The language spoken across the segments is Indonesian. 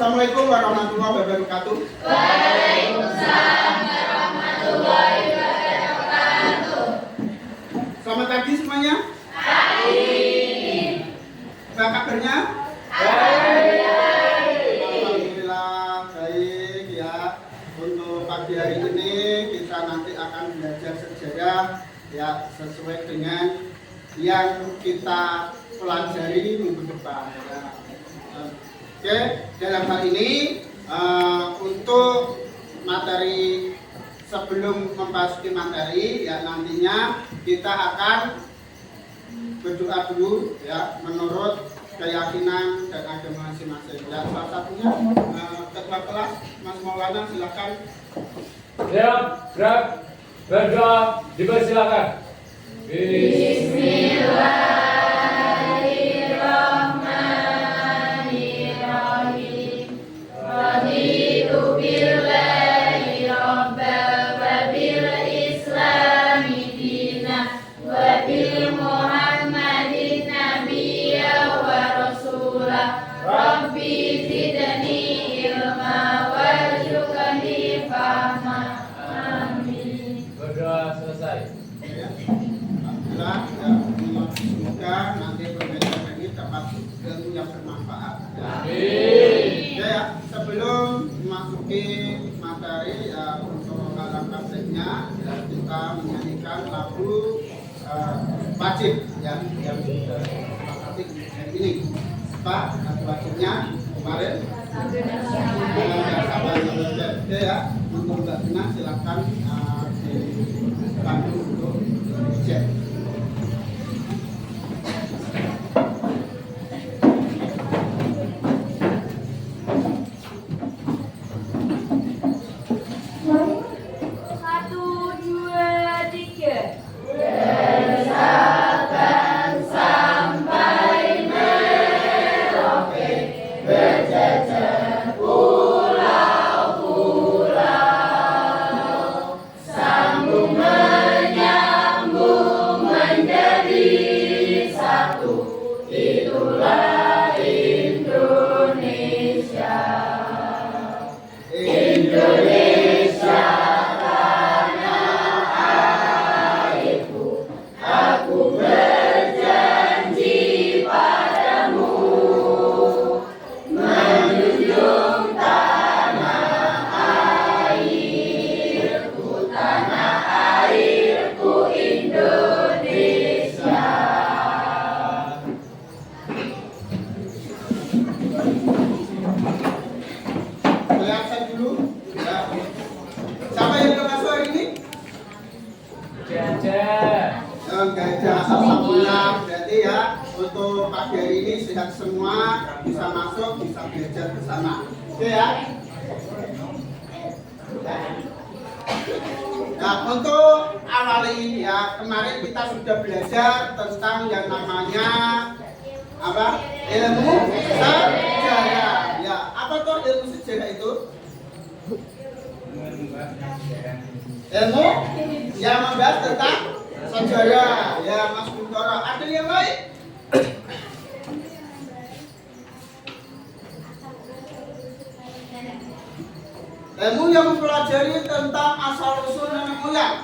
Assalamualaikum warahmatullahi wabarakatuh. Waalaikumsalam warahmatullahi wabarakatuh. Selamat pagi semuanya. Pagi. Apa kabarnya? Baik. Alhamdulillah baik ya. Untuk pagi hari ini kita nanti akan belajar sejarah ya sesuai dengan yang kita pelajari minggu depan ya. Oke, dalam hal ini untuk materi sebelum memasuki materi ya nantinya kita akan berdoa dulu ya menurut keyakinan dan agama masing-masing. Ya, salah satunya ketua kelas Mas Maulana silakan. Siap, gerak, berdoa, dipersilakan. Bismillahirrahmanirrahim. Raditu billahi rabban wa bil islami dinan wa bil muhammadin nabiyyan wa rasulah. Rabbi zidni ilma warzuqni fahma. Amin. Berdoa selesai. Alhamdulillah ya, semoga nanti pembelajaran ini dapat ilmu yang bermanfaat. Amin. Ya, sebelum memasuki materi ya, untuk alangkah baiknya ya, kita menyanyikan lagu wajib ya yang disepakati hari ini. Pak, lagu wajibnya kemarin. Oke ya, untuk Mbak Tina silakan dibantu untuk cek. Satu, dua, tiga. Bersahabat sampai Merauke, berjajar pulau-pulau, sambung menyambung menjadi satu, itulah Indonesia. Indonesia tanah airku, aku berjanji padamu menjunjung tanah airku Indonesia. Lihat dulu ya. Siapa yang ke masuk hari ini? Jajan. Gajah, alhamdulillah. Berarti ya untuk pagi hari ini sehat semua, bisa masuk, bisa belajar bersama. Oke ya. Nah, untuk awali ya kemarin kita sudah belajar tentang yang namanya apa? Ilmu sejarah. Ya, apa tuh ilmu sejarah itu? Ilmu yang membahas tentang sejarah. Ya, Mas Bintoro. Ada yang lain? Ilmu yang mempelajari tentang asal usul nenek moyang.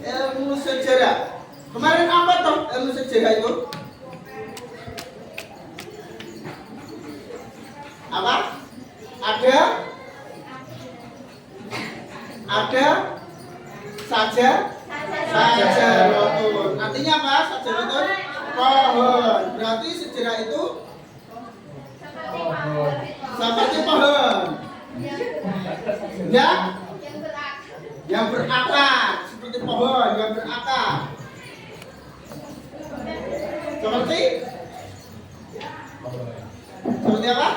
Ilmu sejarah. Kemarin apa toh ilmu sejarah itu? Apa? Ada sajarotun. Artinya apa? Sajarotun pohon. Berarti sejarah itu seperti pohon. Ya? Yang berakar, seperti pohon yang berakar. Seperti apa?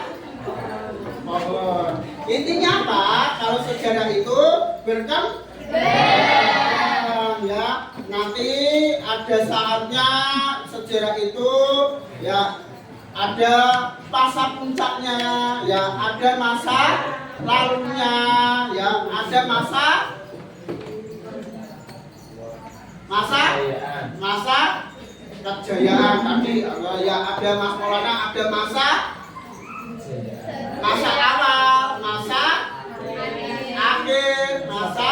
Pohon. Intinya apa? Kalau sejarah itu berkembang ya. Nanti ada saatnya sejarah itu ya ada masa puncaknya, ya ada masa lalunya, ya ada masa kejayaan tadi ya ada Mas Maulana, ada masa awal, masa akhir, masa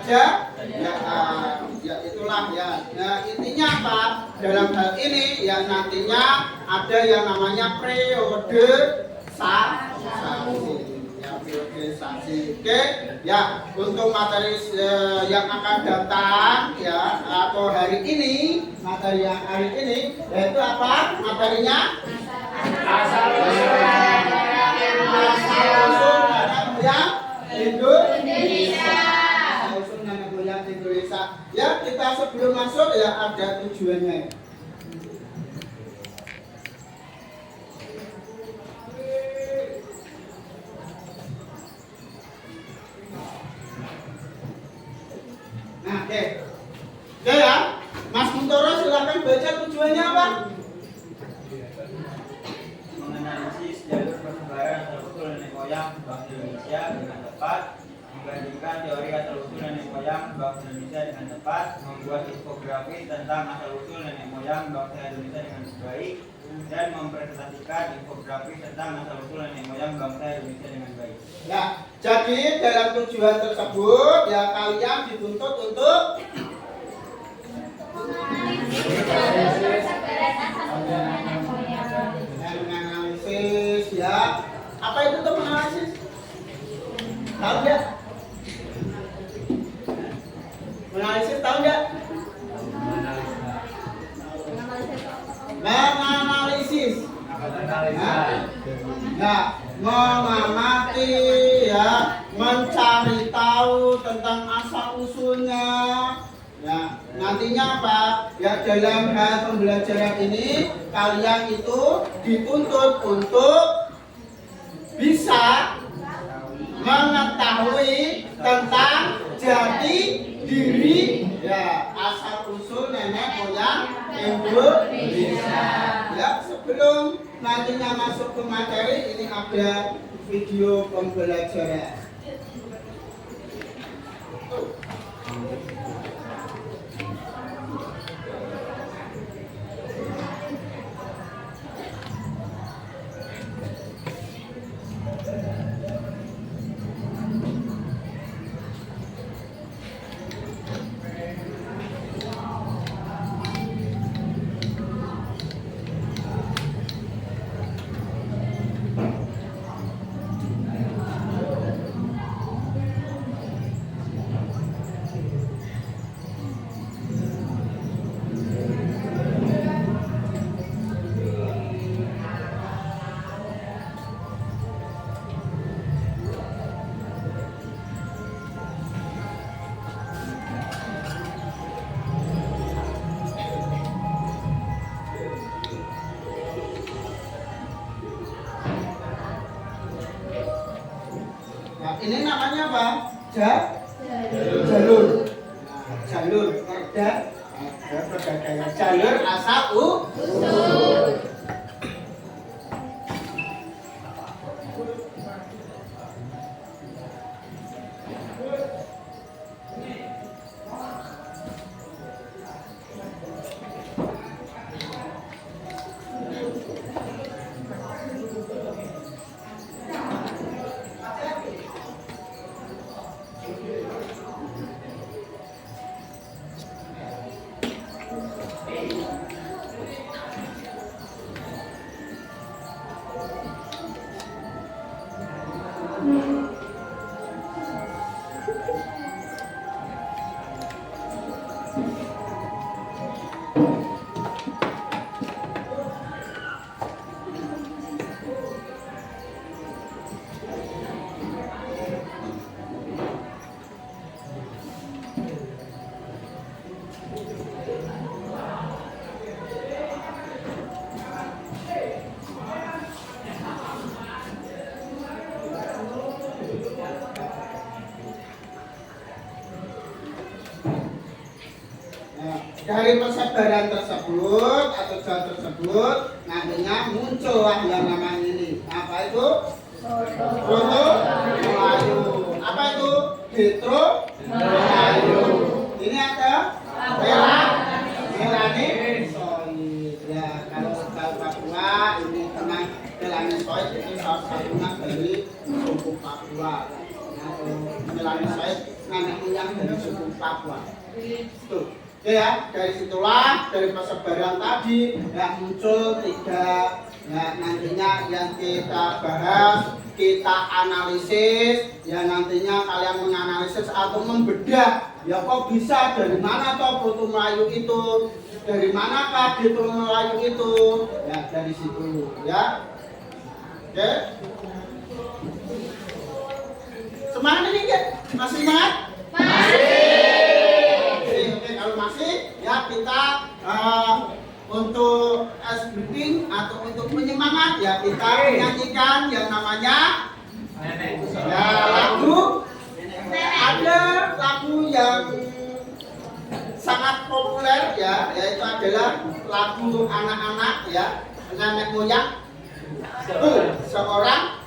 kejayaan. Ya itulah ya. Nah, intinya apa? Dalam hal ini ya nantinya ada yang namanya periodisasi. Ya, periodisasi. Oke, ya untuk materi yang akan datang ya atau hari ini, materi yang hari ini yaitu apa? Materinya asal usul nenek moyang Indonesia. Asal usul nenek moyang Indonesia. Ya, kita sebelum masuk ya ada tujuannya. Nah, oke ya, Mas Kuntoro silakan baca tujuannya apa? Menganalisis jalur persebaran asal-usul nenek moyang bangsa Indonesia dengan tepat, membandingkan teori asal-usul nenek moyang bangsa Indonesia dengan tepat, membuat infografis tentang asal-usul nenek moyang bangsa Indonesia dengan baik, dan mempresentasikan infografis tentang asal-usul nenek moyang bangsa Indonesia dengan baik. Ya, jadi dalam tujuan tersebut ya kalian dituntut untuk menganalisis ya. Apa itu tuh menganalisis? Tahu nggak? Menganalisis tahu nggak? Menganalisis. Nah, mengamati ya, mencari tahu tentang asal usulnya. Ya, nantinya apa? Ya dalam hal pembelajaran ini kalian itu dituntut untuk bisa mengetahui tentang jati diri ya asal usul nenek moyang Indonesia. Ya, sebelum nantinya masuk ke materi ini ada video pembelajaran. Ini namanya apa? Jalur. Nah, jalur perdagangan. Jalur asal usul. Dari persebaran tersebut atau jalan tersebut nantinya muncullah yang namanya ini. Apa itu? Foto Melayu. Apa itu? Retro Melayu. Ini ada Melani Soy. satunya dari suku Papua. Melani saya nenek moyang dari suku Papua. Tuh. Oke ya, dari situlah dari persebaran tadi ya muncul 3 ya nantinya yang kita bahas, kita analisis ya nantinya kalian menganalisis atau membedah ya kok bisa dari mana toh Proto Melayu itu, dari manakah Proto Melayu itu ya dari situ ya. Oke. Semangat ini ya? Masih semangat? Oke, kalau masih ya kita untuk breathing atau untuk penyemangat ya kita menyanyikan yang namanya ya lagu. Ada lagu yang sangat populer ya, yaitu adalah lagu anak-anak ya, nenek moyang seorang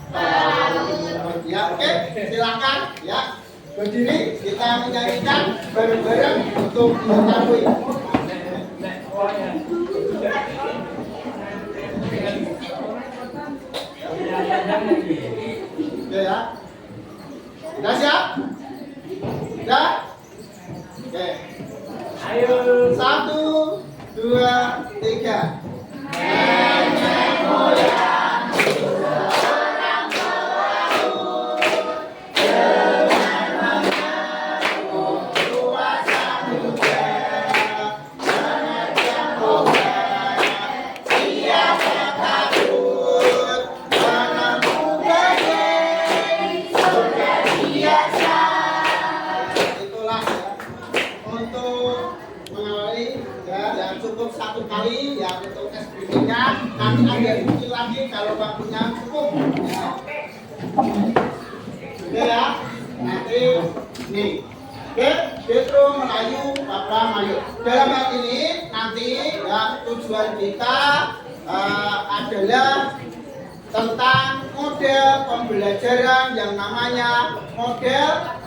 ya. Oke, silakan ya berdiri kita menyanyikan bareng-bareng untuk mengetahui. Oke ya, sudah siap? Sudah? Oke, ayo 1, 2, 3. Nenek moyang seorang pelaut dengan mengaku kuasa muda, menerjang ombak siapa takut, menempuh badai sudah biasa. Itulah ya, untuk mengawali ya, dan cukup 1 kali ya untuk SPP-nya. Nanti ada bukti lagi kalau waktunya cukup ya. Oke ya, nanti nih oke, Proto Melayu Papa Melayu. Dalam hal ini nanti ya tujuan kita adalah tentang model pembelajaran yang namanya model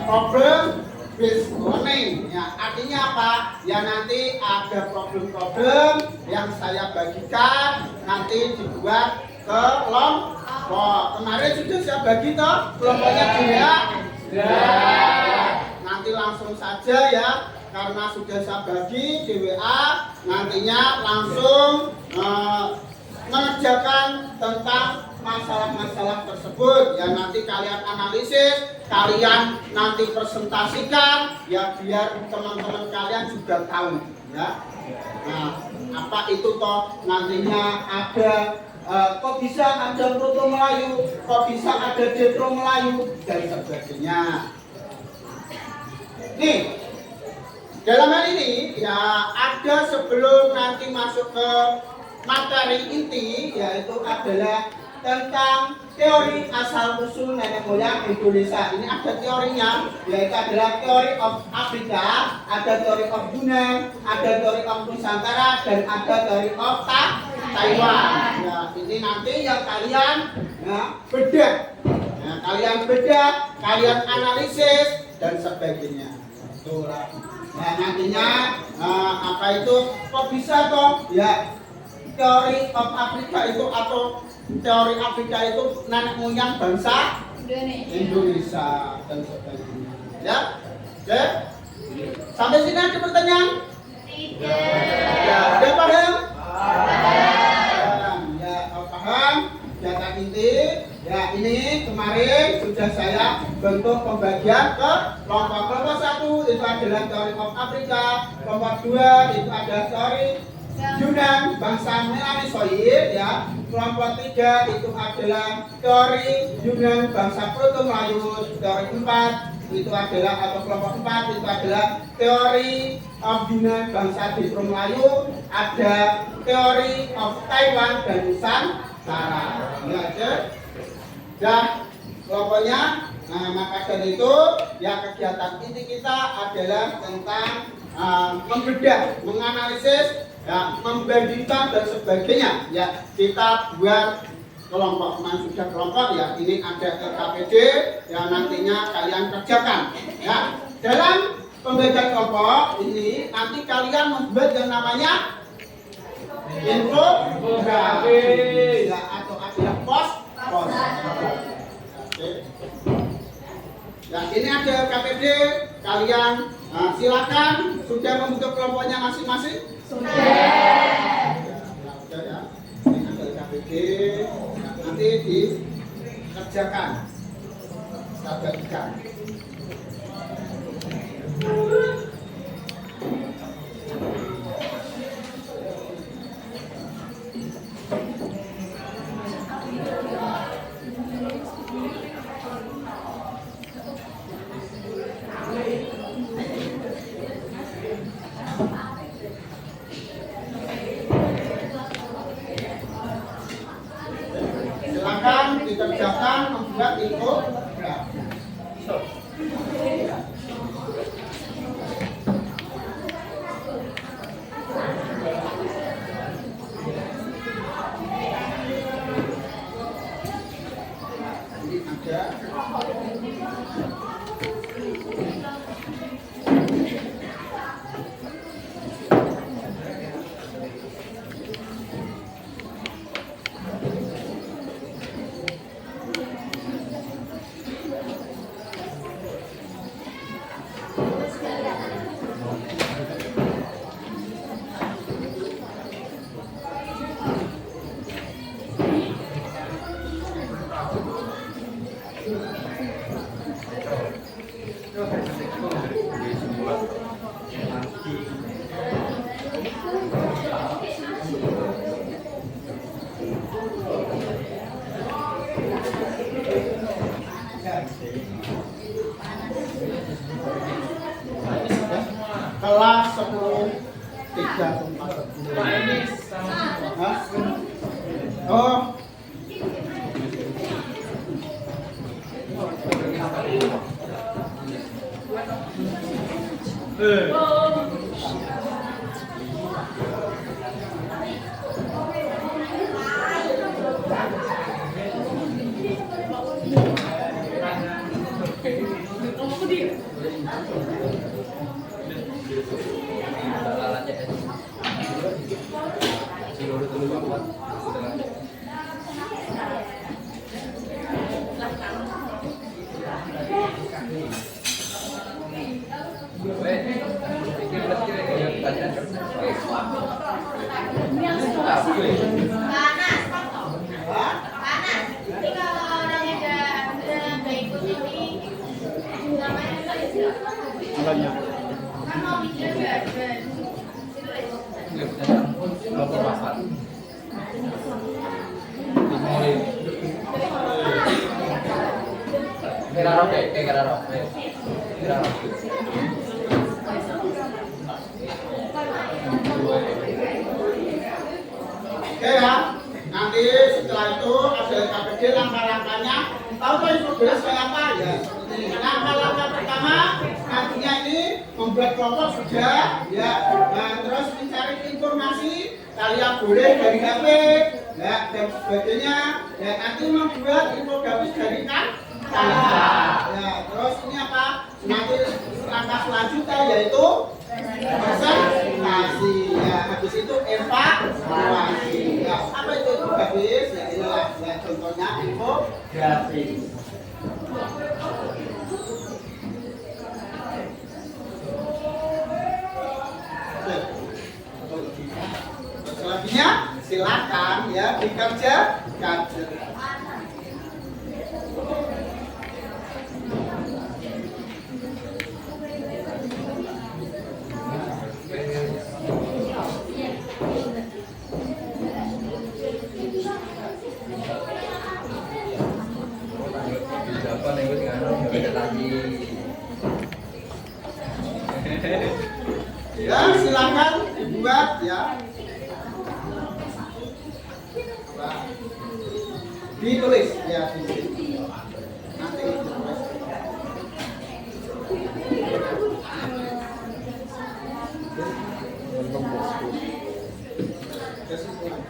problem based learning ya, artinya apa ya, nanti ada problem-problem yang saya bagikan nanti dibuat ke kelompok. Kemarin sudah saya bagi toh kelompoknya juga ya, nanti langsung saja ya karena sudah saya bagi di WA, nantinya langsung mengerjakan tentang masalah-masalah tersebut ya, nanti kalian analisis, kalian nanti presentasikan ya biar teman-teman kalian juga tahu ya. Nah, apa itu toh nantinya ada kok bisa ada Proto Melayu, kok bisa ada Detro Melayu dan sebagainya. Nih, dalam hal ini ya ada sebelum nanti masuk ke materi inti yaitu adalah tentang teori asal usul nenek moyang Indonesia. Ini ada teorinya yaitu adalah teori of Afrika, ada teori of Yunnan, ada teori of Nusantara dan ada teori of Taiwan. Ya, ini nanti yang kalian ya, bedah. Ya, kalian bedah, kalian analisis dan sebagainya. Nah, nantinya apa itu kok bisa toh ya teori of Afrika itu atau teori Afrika itu nenek moyang bangsa Indonesia dan sebagainya ya. Oke, sampai sini ada pertanyaan? Ya, udah paham? Ya, paham data inti ya. Ini kemarin sudah saya bentuk pembagian ke kelompok 1 itu adalah teori of Afrika, kelompok 2 itu ada teori Yunnan bangsa Melanosoid ya, kelompok 3 itu adalah teori Yunnan bangsa Proto Melayu, teori 4 itu adalah atau kelompok 4 itu adalah teori of Yunnan bangsa Detro Melayu, ada teori of Taiwan dan Nusantara ya. Dan kelompoknya maka dari itu ya kegiatan inti kita adalah tentang membedah, menganalisis ya, membandingkan dan sebagainya ya. Kita buat kelompok, sudah kelompok ya, ini ada KPD yang nantinya kalian kerjakan ya. Dalam pembagian kelompok ini nanti kalian membuat yang namanya infografis ya, atau ada pos. Oke. Ya, ini ada KPD kalian. Nah, silakan sudah membentuk kelompoknya masing-masing. Sudah ya. Ini ada KPD. Nah, nanti dikerjakan. Kita bagikan. Silakan dikerjakan membuat infografis. Ini ada. Kelas 10 3 Hah? Oh. Jadi kalau orang yang nggak ikut ini namanya kan mau bikin Oke ya, nanti setelah itu ada KPD langkah-langkahnya. Tahu kan infografis kayak apa ya? Langkah-langkah pertama nantinya ini membuat kelompok sudah ya. Nah, terus mencari informasi kalian boleh dari HP ya, dan sebagainya. Ya, nanti membuat infografis dari kata ya. Terus ini apa? Nanti langkah selanjutnya yaitu presentasi ya, habis itu evaluasi ya. Apa itu infografis? Ya inilah ya, contohnya infografis. Selanjutnya silakan ya dikerjakan. Ya, silakan dibuat ya. Ditulis ya, ditulis. Nanti ditulis. Kesimpulan.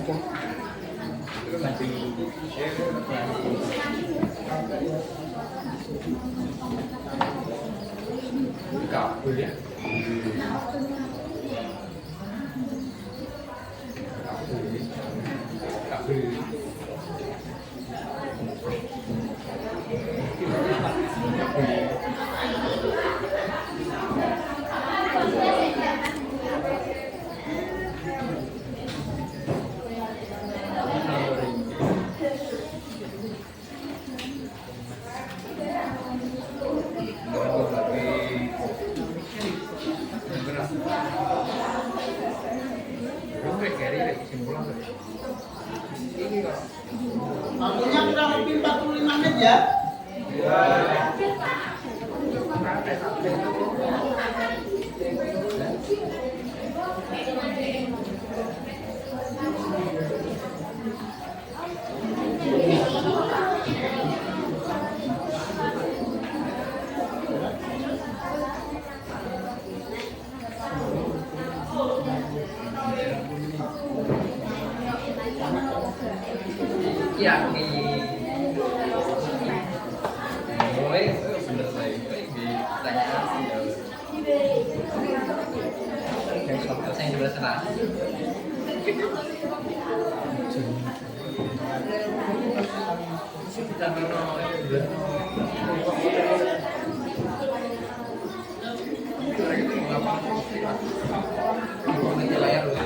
Kabel ya. Kabel. Waktunya kurang lebih 45 menit ya. Iya, mulai bener saya di pertanyaan sih ya. Yang soal saya juga senang. Kita layar loh.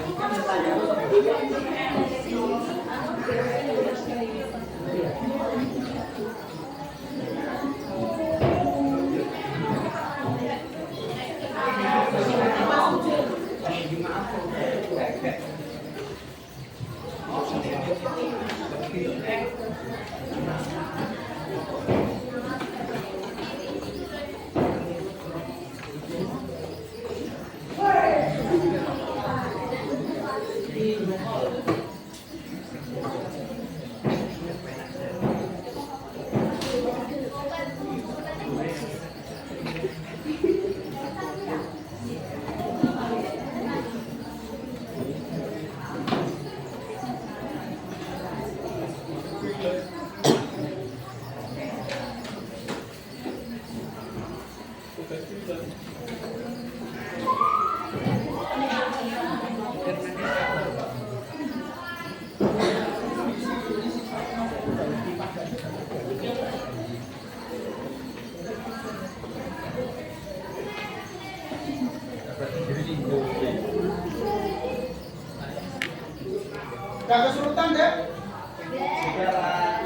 Gak kesulitan deh?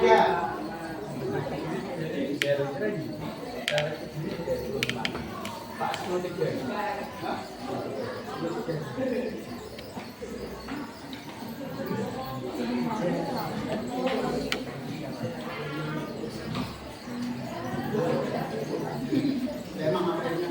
Ya. Emang materinya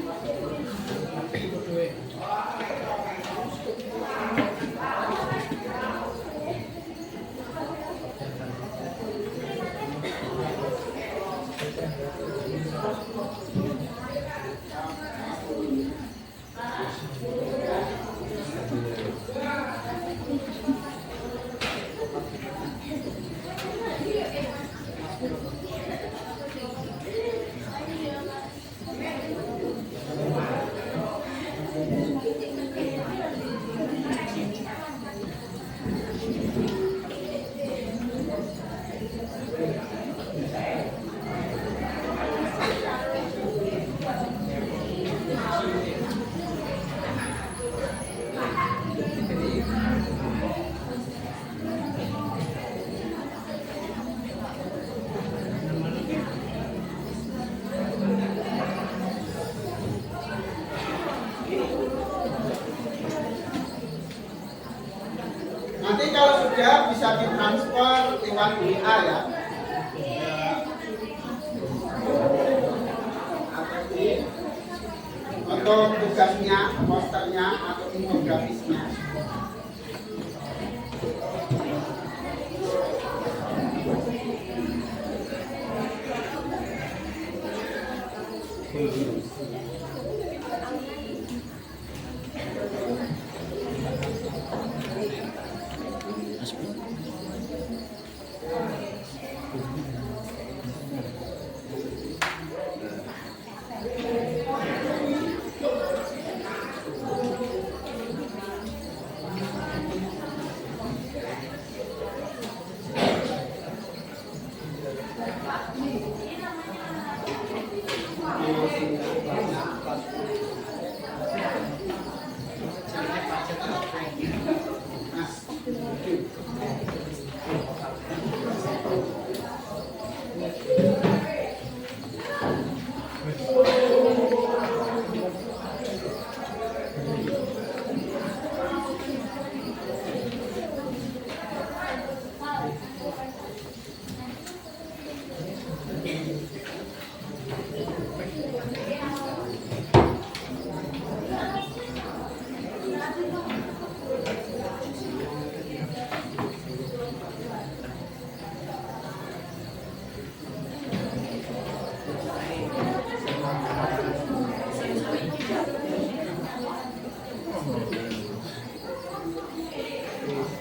nanti kalau sudah bisa ditransfer lewat WA ya. Untuk tugasnya, posternya atau infografisnya.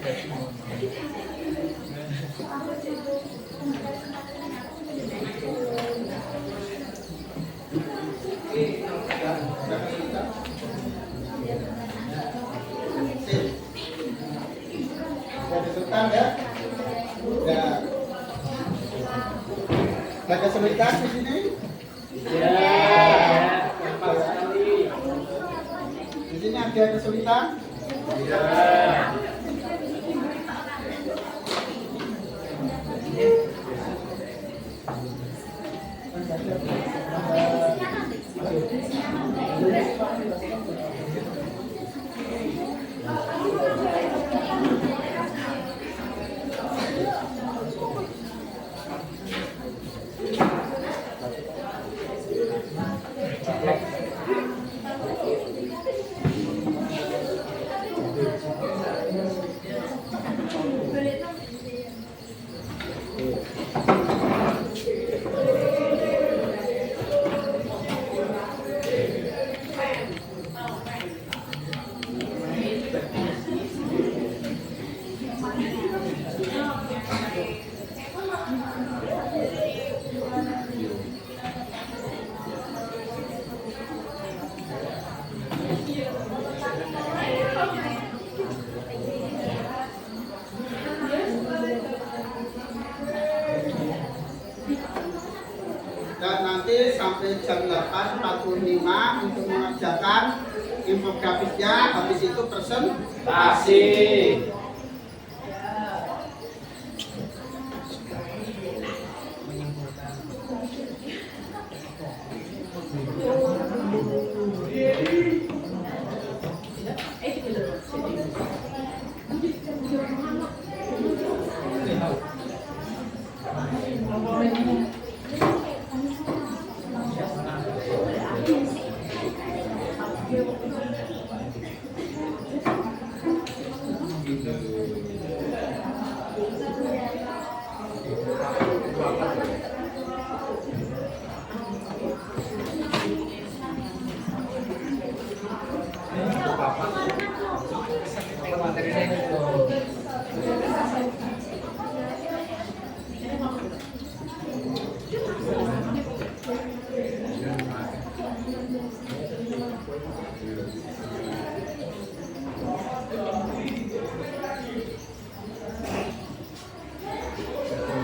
Ada kesulitan ya? Ya. Ada kesulitan di sini? Di sini ada kesulitan? Dan nanti sampai jam 8.45 untuk mengerjakan infografisnya, habis itu presentasi.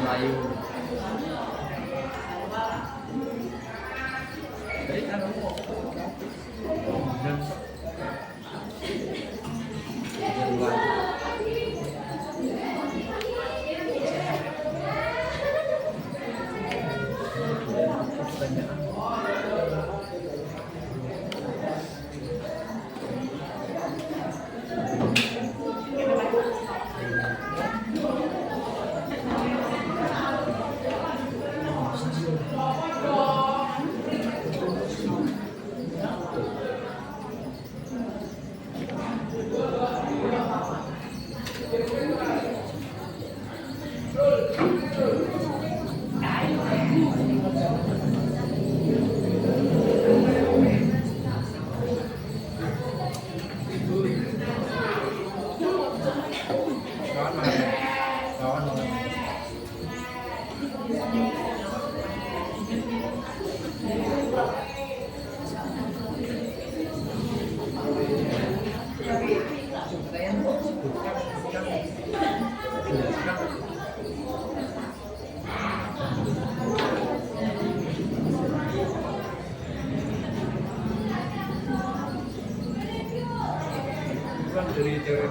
Melayu. Dari teori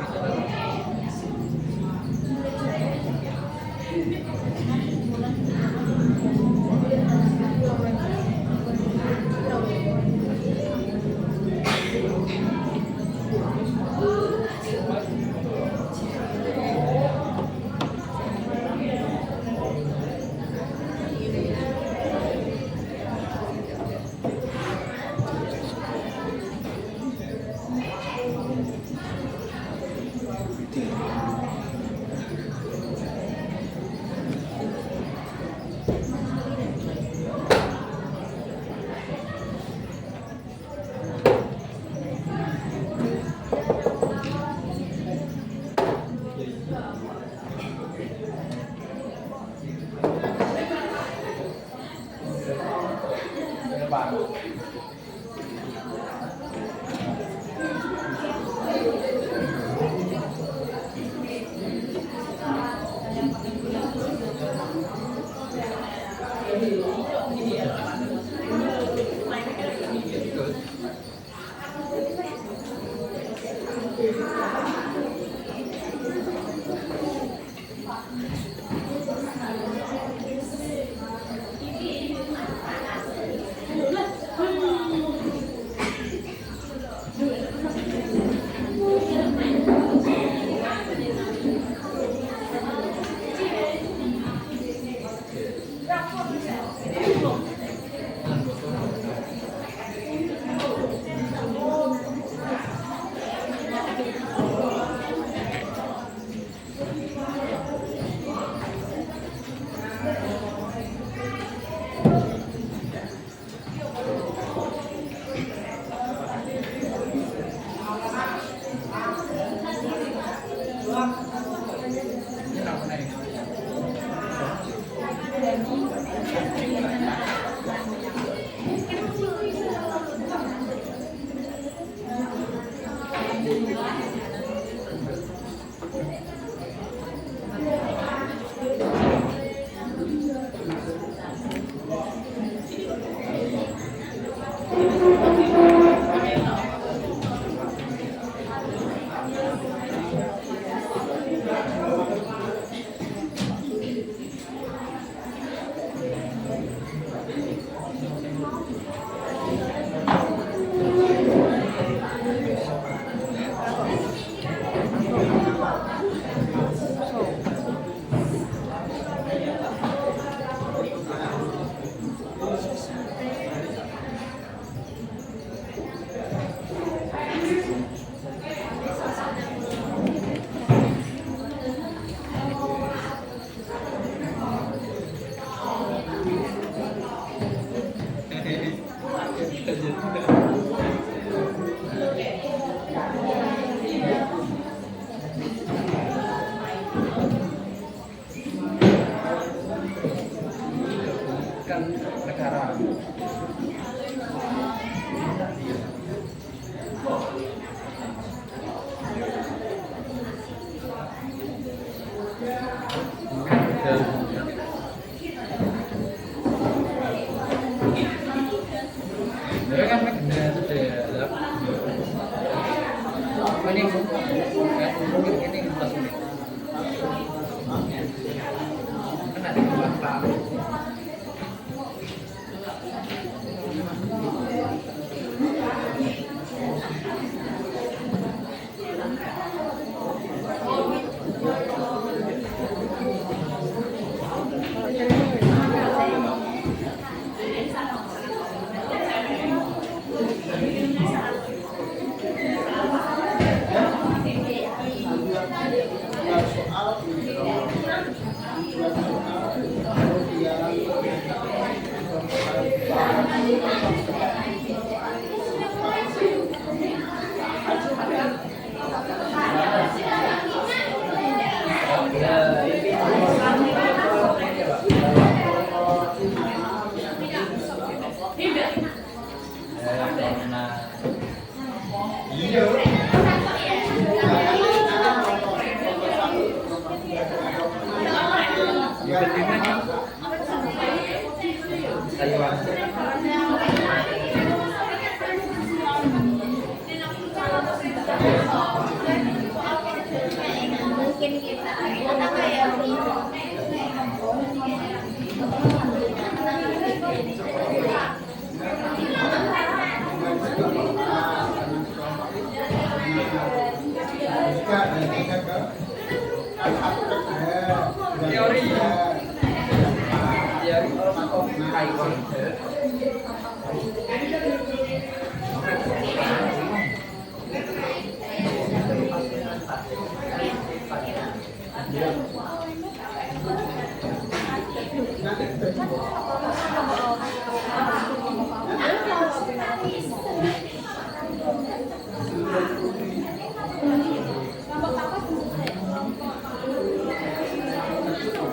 merugikan negara. Mereka kan sudah ini pas ini. Kena di belakang. Mungkin kita apa ya? Teori kai konsep.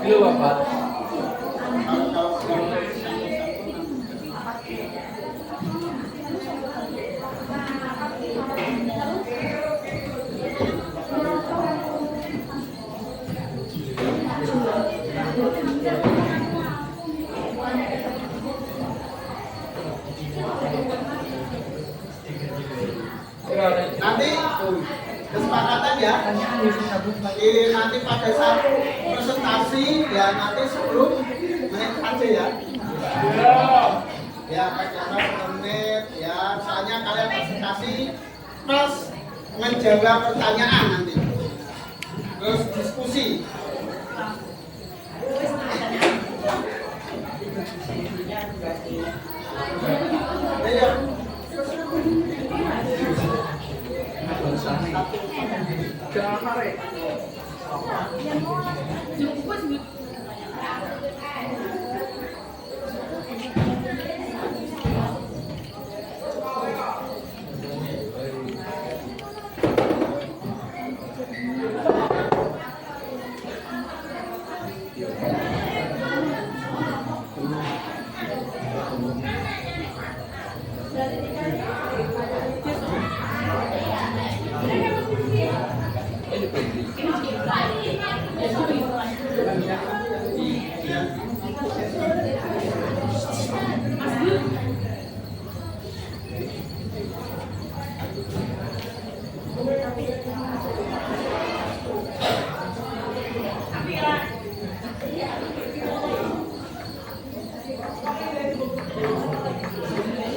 Iya Bapak. Nanti kesepakatan ya. Nanti pada saat presentasi ya nanti 10 menit aja ya. Ya pada 10 menit ya. Soalnya kalian presentasi plus menjawab pertanyaan nanti. Terus diskusi. Ayo.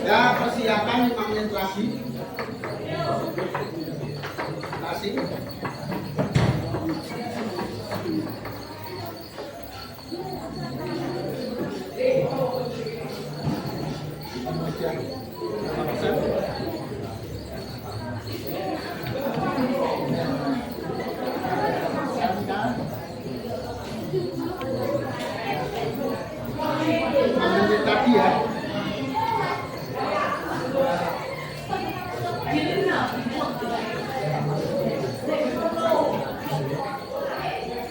Ya persiapan 5 menit lagi. Kasih. Tadi ya.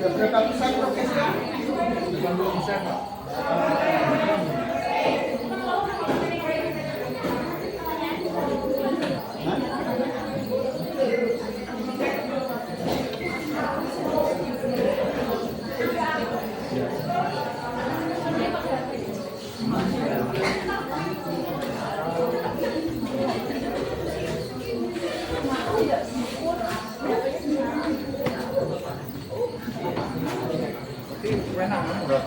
Berapa besar prosesnya? 90 besar, Pak. udah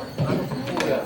sembuh ya.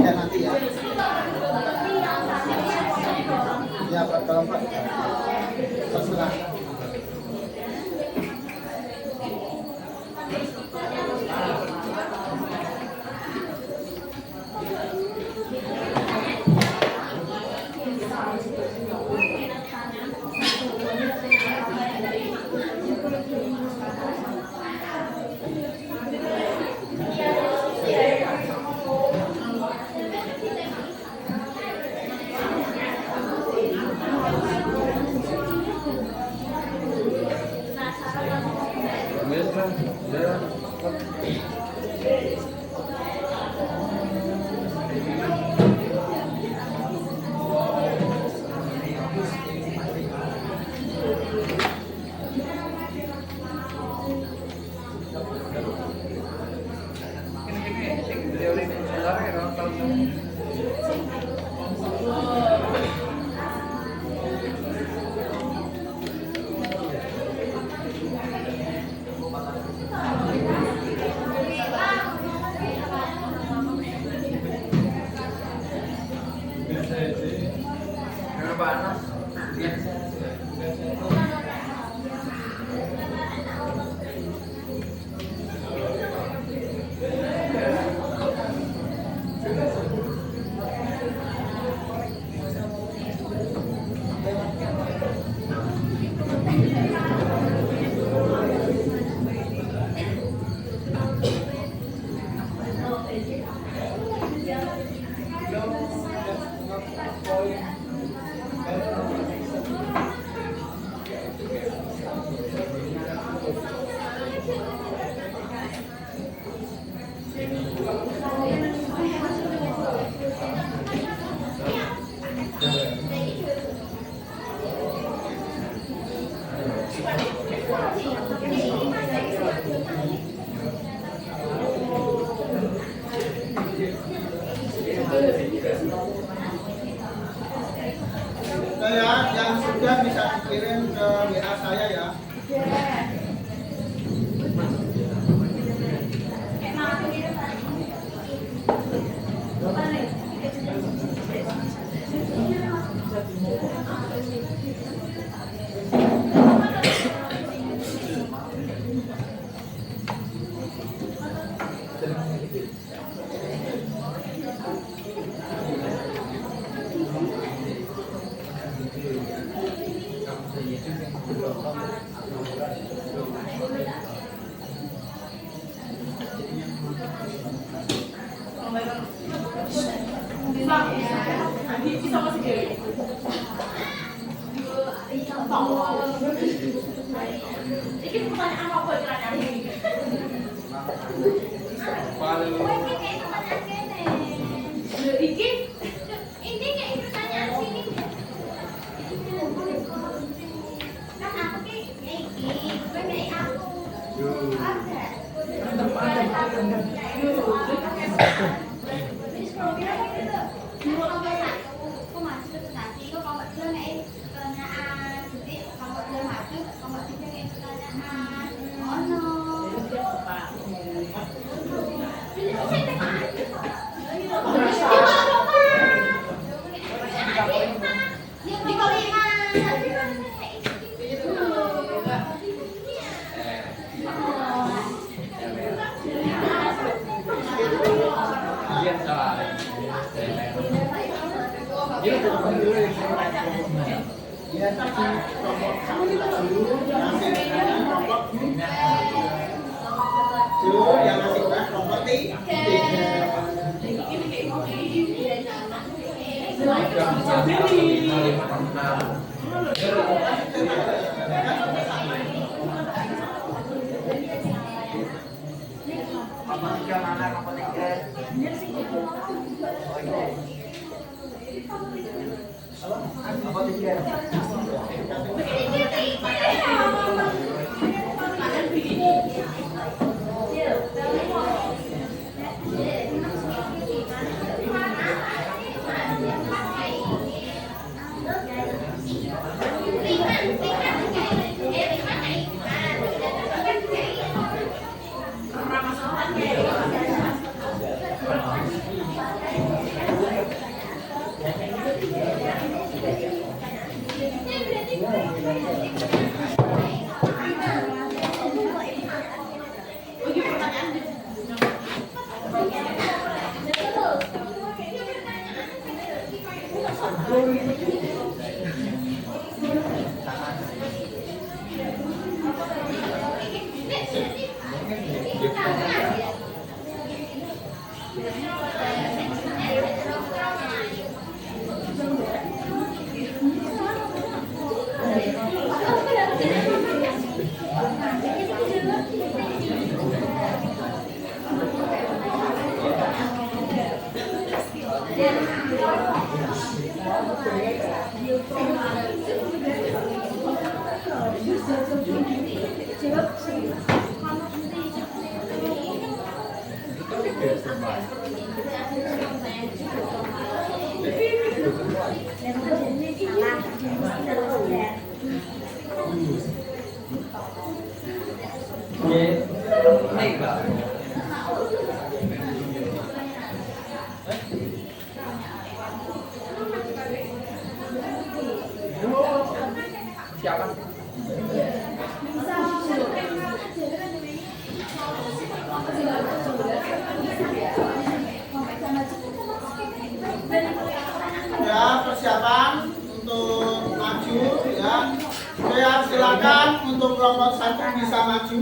Ya nanti ya. Ya Pak, kalau Pak terserah. Paling Ini kayak pertanyaan sini. Kan aku kayak aku. Ada. dia salah. Dia Ya, tapi kelompok satu dulu, nanti kelompok dulu yang masih kelompok tiga. Siapa? Ya, persiapan untuk maju ya. Saya silakan untuk kelompok satu bisa maju.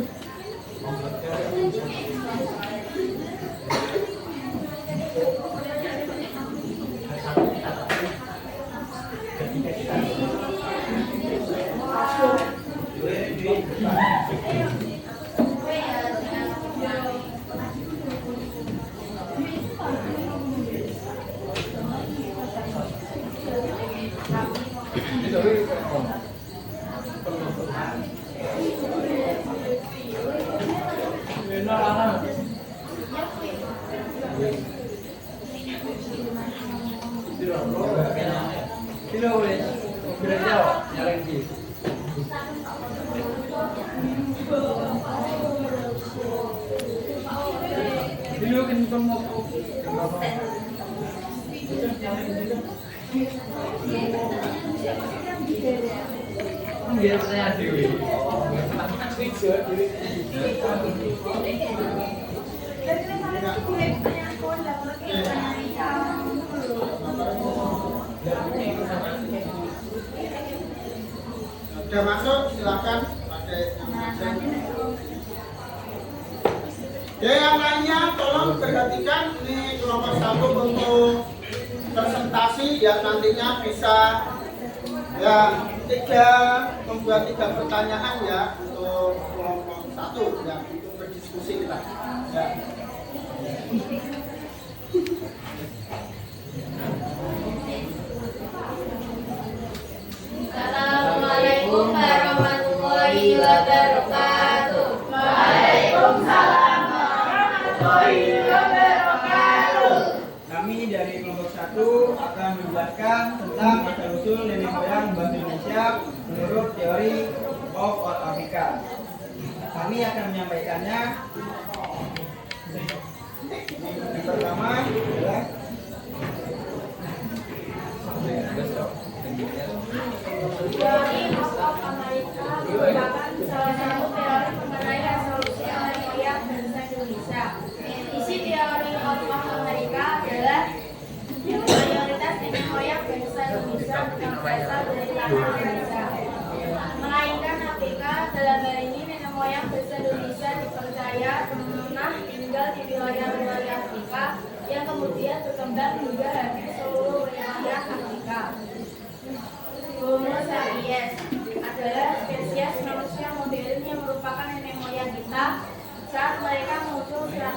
Sino boleh? Boleh jawab, nyalain di. Dulu kan kamu biasanya dewi. Sudah masuk, silakan pakai yang ya, yang lainnya tolong perhatikan ini kelompok satu untuk presentasi ya, nantinya bisa ya membuat tiga pertanyaan ya untuk kelompok Kami dari kelompok 1 akan menjelaskan tentang asal-usul nenek moyang bahasa Indonesia menurut teori of Africa. Kami akan menyampaikannya. Yang pertama adalah Teori of Amerika merupakan salah satu teori mengenai asal-usul nenek moyang bangsa Indonesia. Isi teori of Amerika adalah mayoritas nenek moyang bangsa Indonesia bukan berasal dari tanah Indonesia, melainkan Afrika. Dalam hal ini nenek moyang bangsa Indonesia dipercaya pernah tinggal di wilayah-wilayah Afrika yang kemudian berkembang hingga hampir seluruh wilayah Afrika. Homo sapiens adalah spesies manusia modern yang merupakan nenek moyang kita saat mereka muncul 120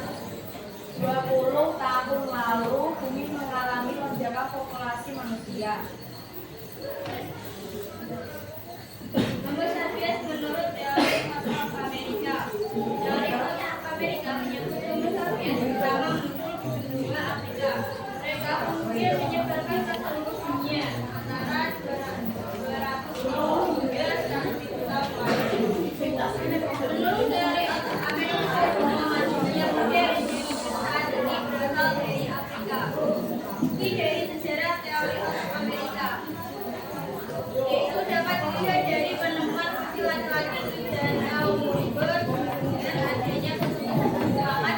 tahun lalu. Bumi mengalami lonjakan populasi manusia. Homo sapiens menurut teori of Amerika. Teori of Amerika menyebut Homo sapiens pertama muncul di benua Afrika. Mereka kemudian menyebarkan ke seluruh dunia antara 200 hingga 100 tahun lalu. Menurut teori of Amerika, semua manusia modern saat ini berasal dari Afrika. Bukti dari sejarah teori of Amerika yaitu dapat dilihat dari penemuan fosil laki-laki dan kaum Berber dengan adanya kesepakat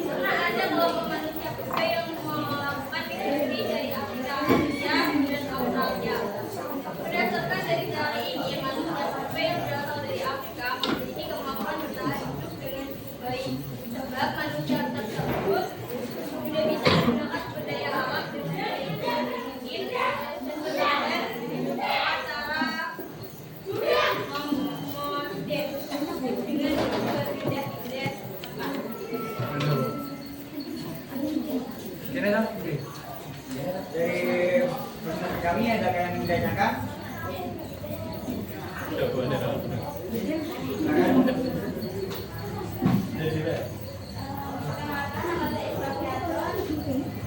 karena ada kelompok manusia purba yang melakukan migrasi dari Afrika, Asia, dan Australia. Berdasarkan dari teori ini, manusia purba yang berasal dari Afrika memiliki kemampuan bertahan hidup dengan cukup baik, sebab manusia tersebut sudah bisa menggunakan sumber daya alam dengan baik dan mungkin dan bertahan hidup antara dengan berpindah-pindah tempat. dari presentasi kami, ada yang ingin ditanyakan?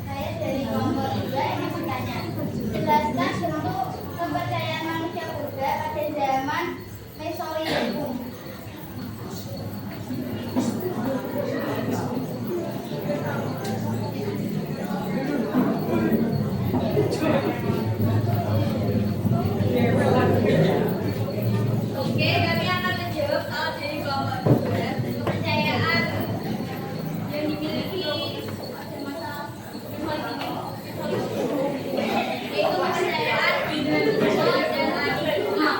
Saya dari kelompok 2 yang bertanya, jelaskan bentuk kepercayaan manusia purba pada zaman Mesozoikum. Oke, kami akan menjawab kalau dari kelompok 2 kepercayaan yang dimiliki pada masa yaitu kepercayaan dualisme dan animisme.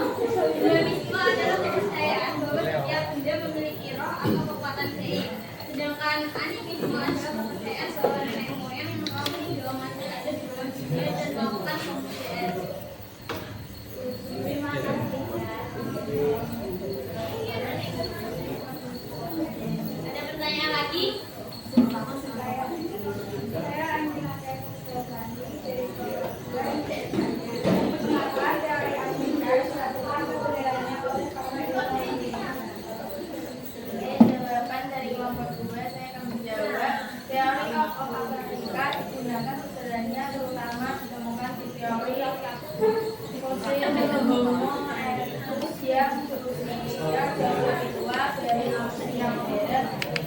Dualisme adalah kepercayaan bahwa setiap benda memiliki roh atau kekuatan gaib, sedangkan animisme adalah kepercayaan bahwa nenek moyang mengetahui bahwa masih ada di dalam dunia dan melakukan pembudayaan. Terima kasih. Ada pertanyaan lagi? Saya Anjingate Kusdasani dari mengapa teori Afrika disatukan kebenarannya oleh para ilmuwan. Jawaban dari kelompok 2 saya akan menjawab. Teori of Afrika digunakan sebenarnya terutama ditemukan di teori fosil Homo erectus yang berusia jauh lebih tua dari Afrika modern.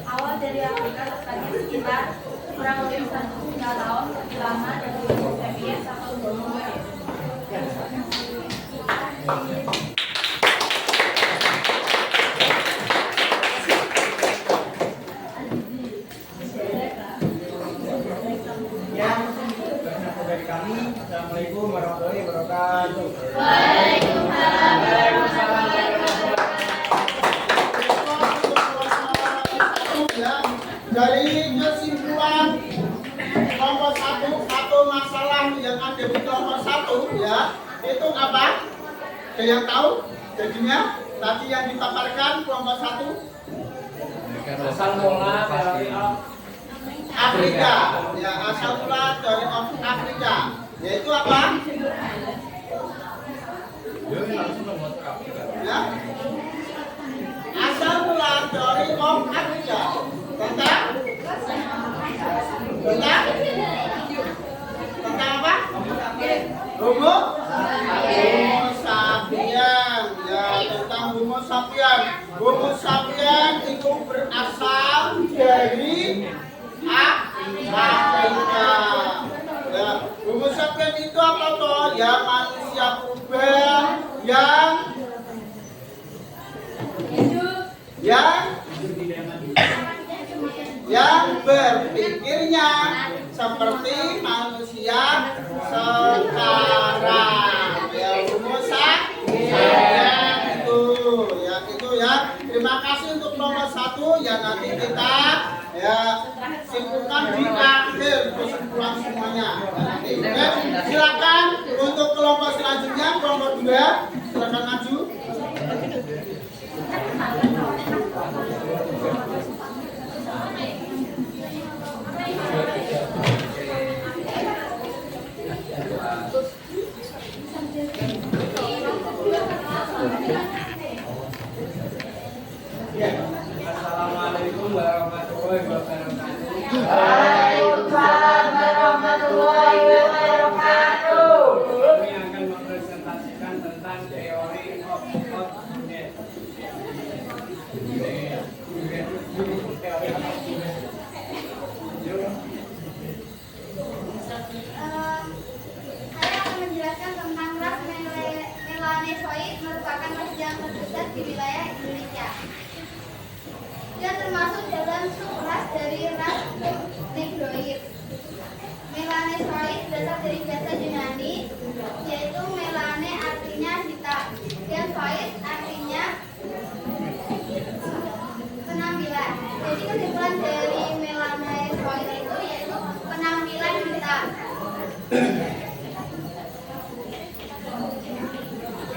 Awal dari Afrika tepatnya sekitar kurang lebih 1 juta tahun lebih lama dari Homo sapiens atau Homo erectus. Yang dari kami, Assalamualaikum warahmatullahi wabarakatuh. Ya, dari kesimpulan kelompok 1 atau masalah yang ada di kelompok 1 ya, itu apa? Ada yang tahu? Jadinya tadi yang dipaparkan kelompok 1 Asal mula teori of Afrika, ya asal mula dari Afrika, yaitu apa? Ya, asal mula dari Afrika tentang apa? Homo sapien. Ya, tentang Homo sapien. Homo sapien itu berasal dari Afrika. Ya, Homo sapien itu apa toh? Ya, manusia purba yang berpikirnya seperti manusia sekarang. Ya, Homo sapien itu ya. Terima kasih untuk nomor 1 ya, nanti kita ya simpulkan di akhir kesimpulan semuanya. Ya, nanti. Oke, silakan untuk kelompok selanjutnya, kelompok 2, silakan maju. Assalamualaikum warahmatullahi wabarakatuh. Waalaikumsalam warahmatullahi wabarakatuh. Kami akan mempresentasikan tentang teori of unit. Saya akan menjelaskan tentang ras melanesoid, merupakan ras yang terbesar di wilayah Indonesia. Dia termasuk dalam subras dari ras negroid. Melanesoid berasal dari bahasa Yunani, yaitu melane artinya hitam dan soid artinya penampilan. Jadi kesimpulan dari melanesoid itu yaitu penampilan hitam.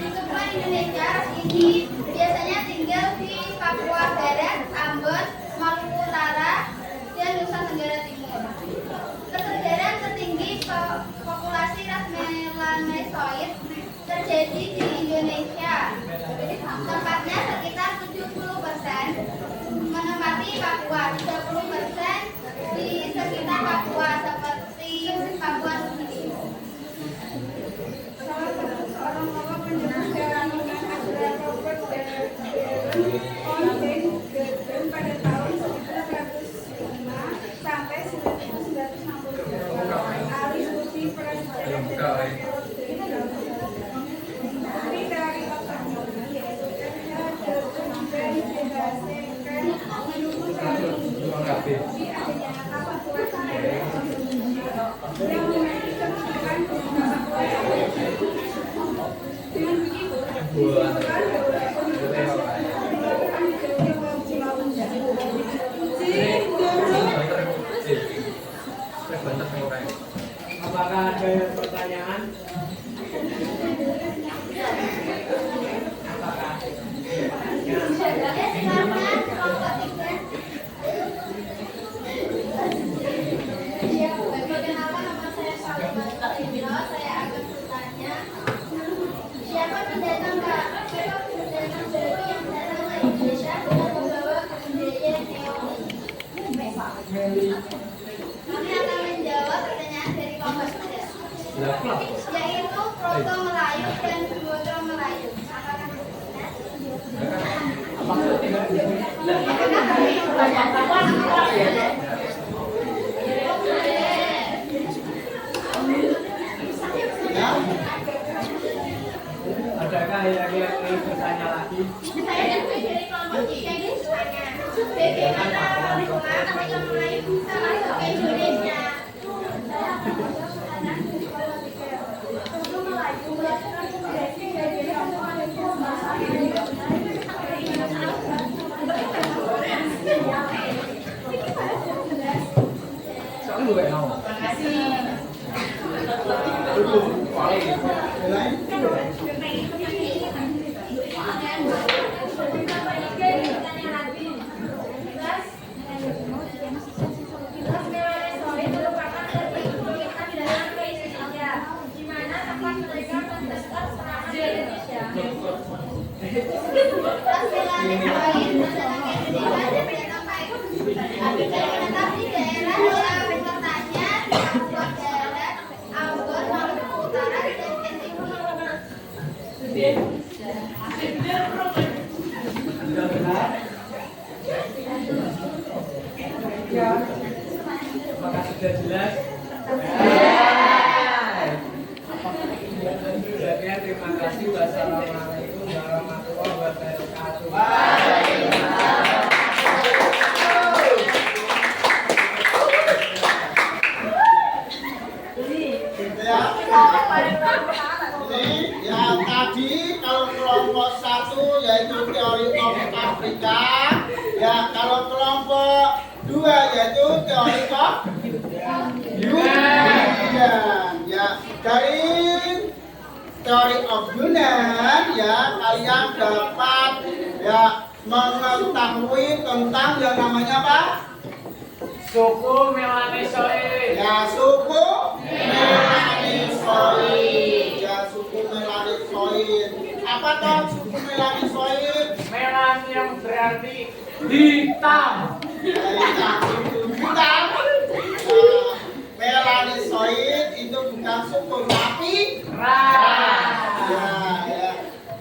Untuk orang Indonesia, ras ini biasanya tinggal di Papua Barat, Ambon, Maluku Utara, dan Nusa Tenggara Timur. Kesebaran tertinggi populasi ras melanesoid terjadi di Indonesia. Tempatnya sekitar 70% menempati Papua, 30% di sekitar Papua seperti Papua Nugini. Salah satu seorang tokoh penjelaskan adalah Robert Gordon pada tahun 1905 sampai 1962. Alis Budi Prasejarah dari otaknya yaitu di adanya kapal kuasa yang memiliki kebijakan dengan begitu diperlukan Apakah ada pertanyaan? Perkenalkan, nama saya Salma. Saya akan bertanya, siapa pendatang baru yang datang ke Indonesia dengan membawa kebudayaan Neolib? Kami akan menjawab pertanyaan dari kelompok 3, yaitu Proto Melayu dan Proto Melayu. Adakah yang ingin bertanya lagi? Saya dari kelompok 3 ini bertanya, bagaimana awal mula ketika Melayu bisa masuk ke Indonesia? Tentu Melayu melakukan migrasi dari Indonesia. Ya, kalau kelompok 2 yaitu teori Yunan. Ya, dari teori of Yunan ya kalian dapat ya mengetahui tentang yang namanya apa? Suku Melanisoid. Ya, suku Melanisoid. Ya, suku Melanisoid. Apa toh suku Melanisoid? Melan yang berarti hitam. Ya, hitam. Melanisoid itu bukan suku tapi Ras. ya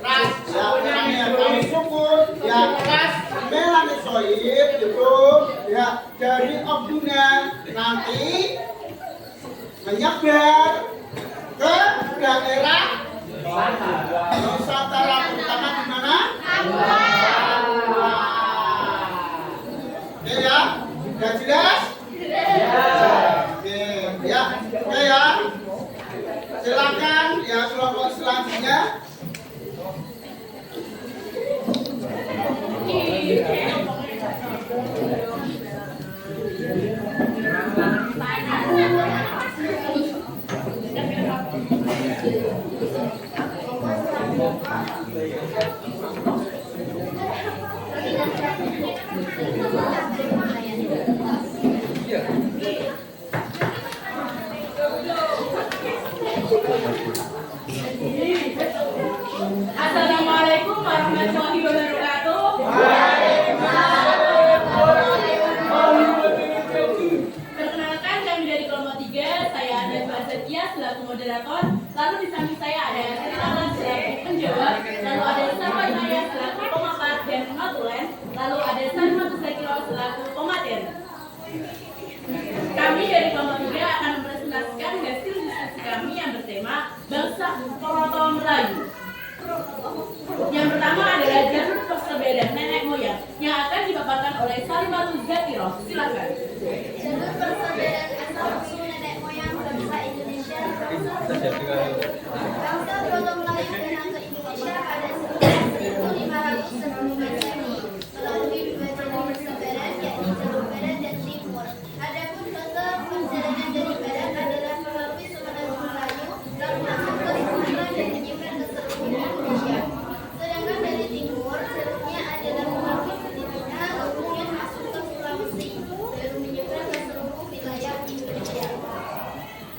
ras ya namanya kalau suku ya ras Melanisoid itu ya dari Yunan nanti menyebar ke daerah Nusantara terutama di mana? Oke ya, sudah jelas? Oke ya, oke ya. Silakan ya kelompok selanjutnya. Assalamualaikum warahmatullahi wabarakatuh. Perkenalkan, kami dari kelompok 3. Saya Ades Basetia selaku moderator. Lalu di samping saya ada Selamat selaku penjawab. Lalu ada Sama Inaya selaku pemapat dan notulen. Lalu ada Salma Tusakiro selaku pemateri. Kami dari kelompok 3 akan mempresentasikan hasil diskusi kami yang bertema Bangsa Proto Melayu. Yang pertama adalah jalur persaudaraan nenek moyang yang akan dipaparkan oleh Salimatul Zakiro. Silakan. Jalur persaudaraan asal-usul nenek moyang bangsa Indonesia. Bangsa Proto Melayu datang ke Indonesia pada 1500 sebelum Masehi melalui 2 jalur persaudaraan yakni jalur barat dan timur. Adapun rute perjalanan dari barat adalah melalui Semenanjung Melayu lalu masuk ke Sumatera dan menyeberang ke seluruh Indonesia. Sedangkan dari timur jalurnya adalah melalui Filipina kemudian masuk ke Sulawesi lalu menyeberang ke seluruh wilayah Indonesia.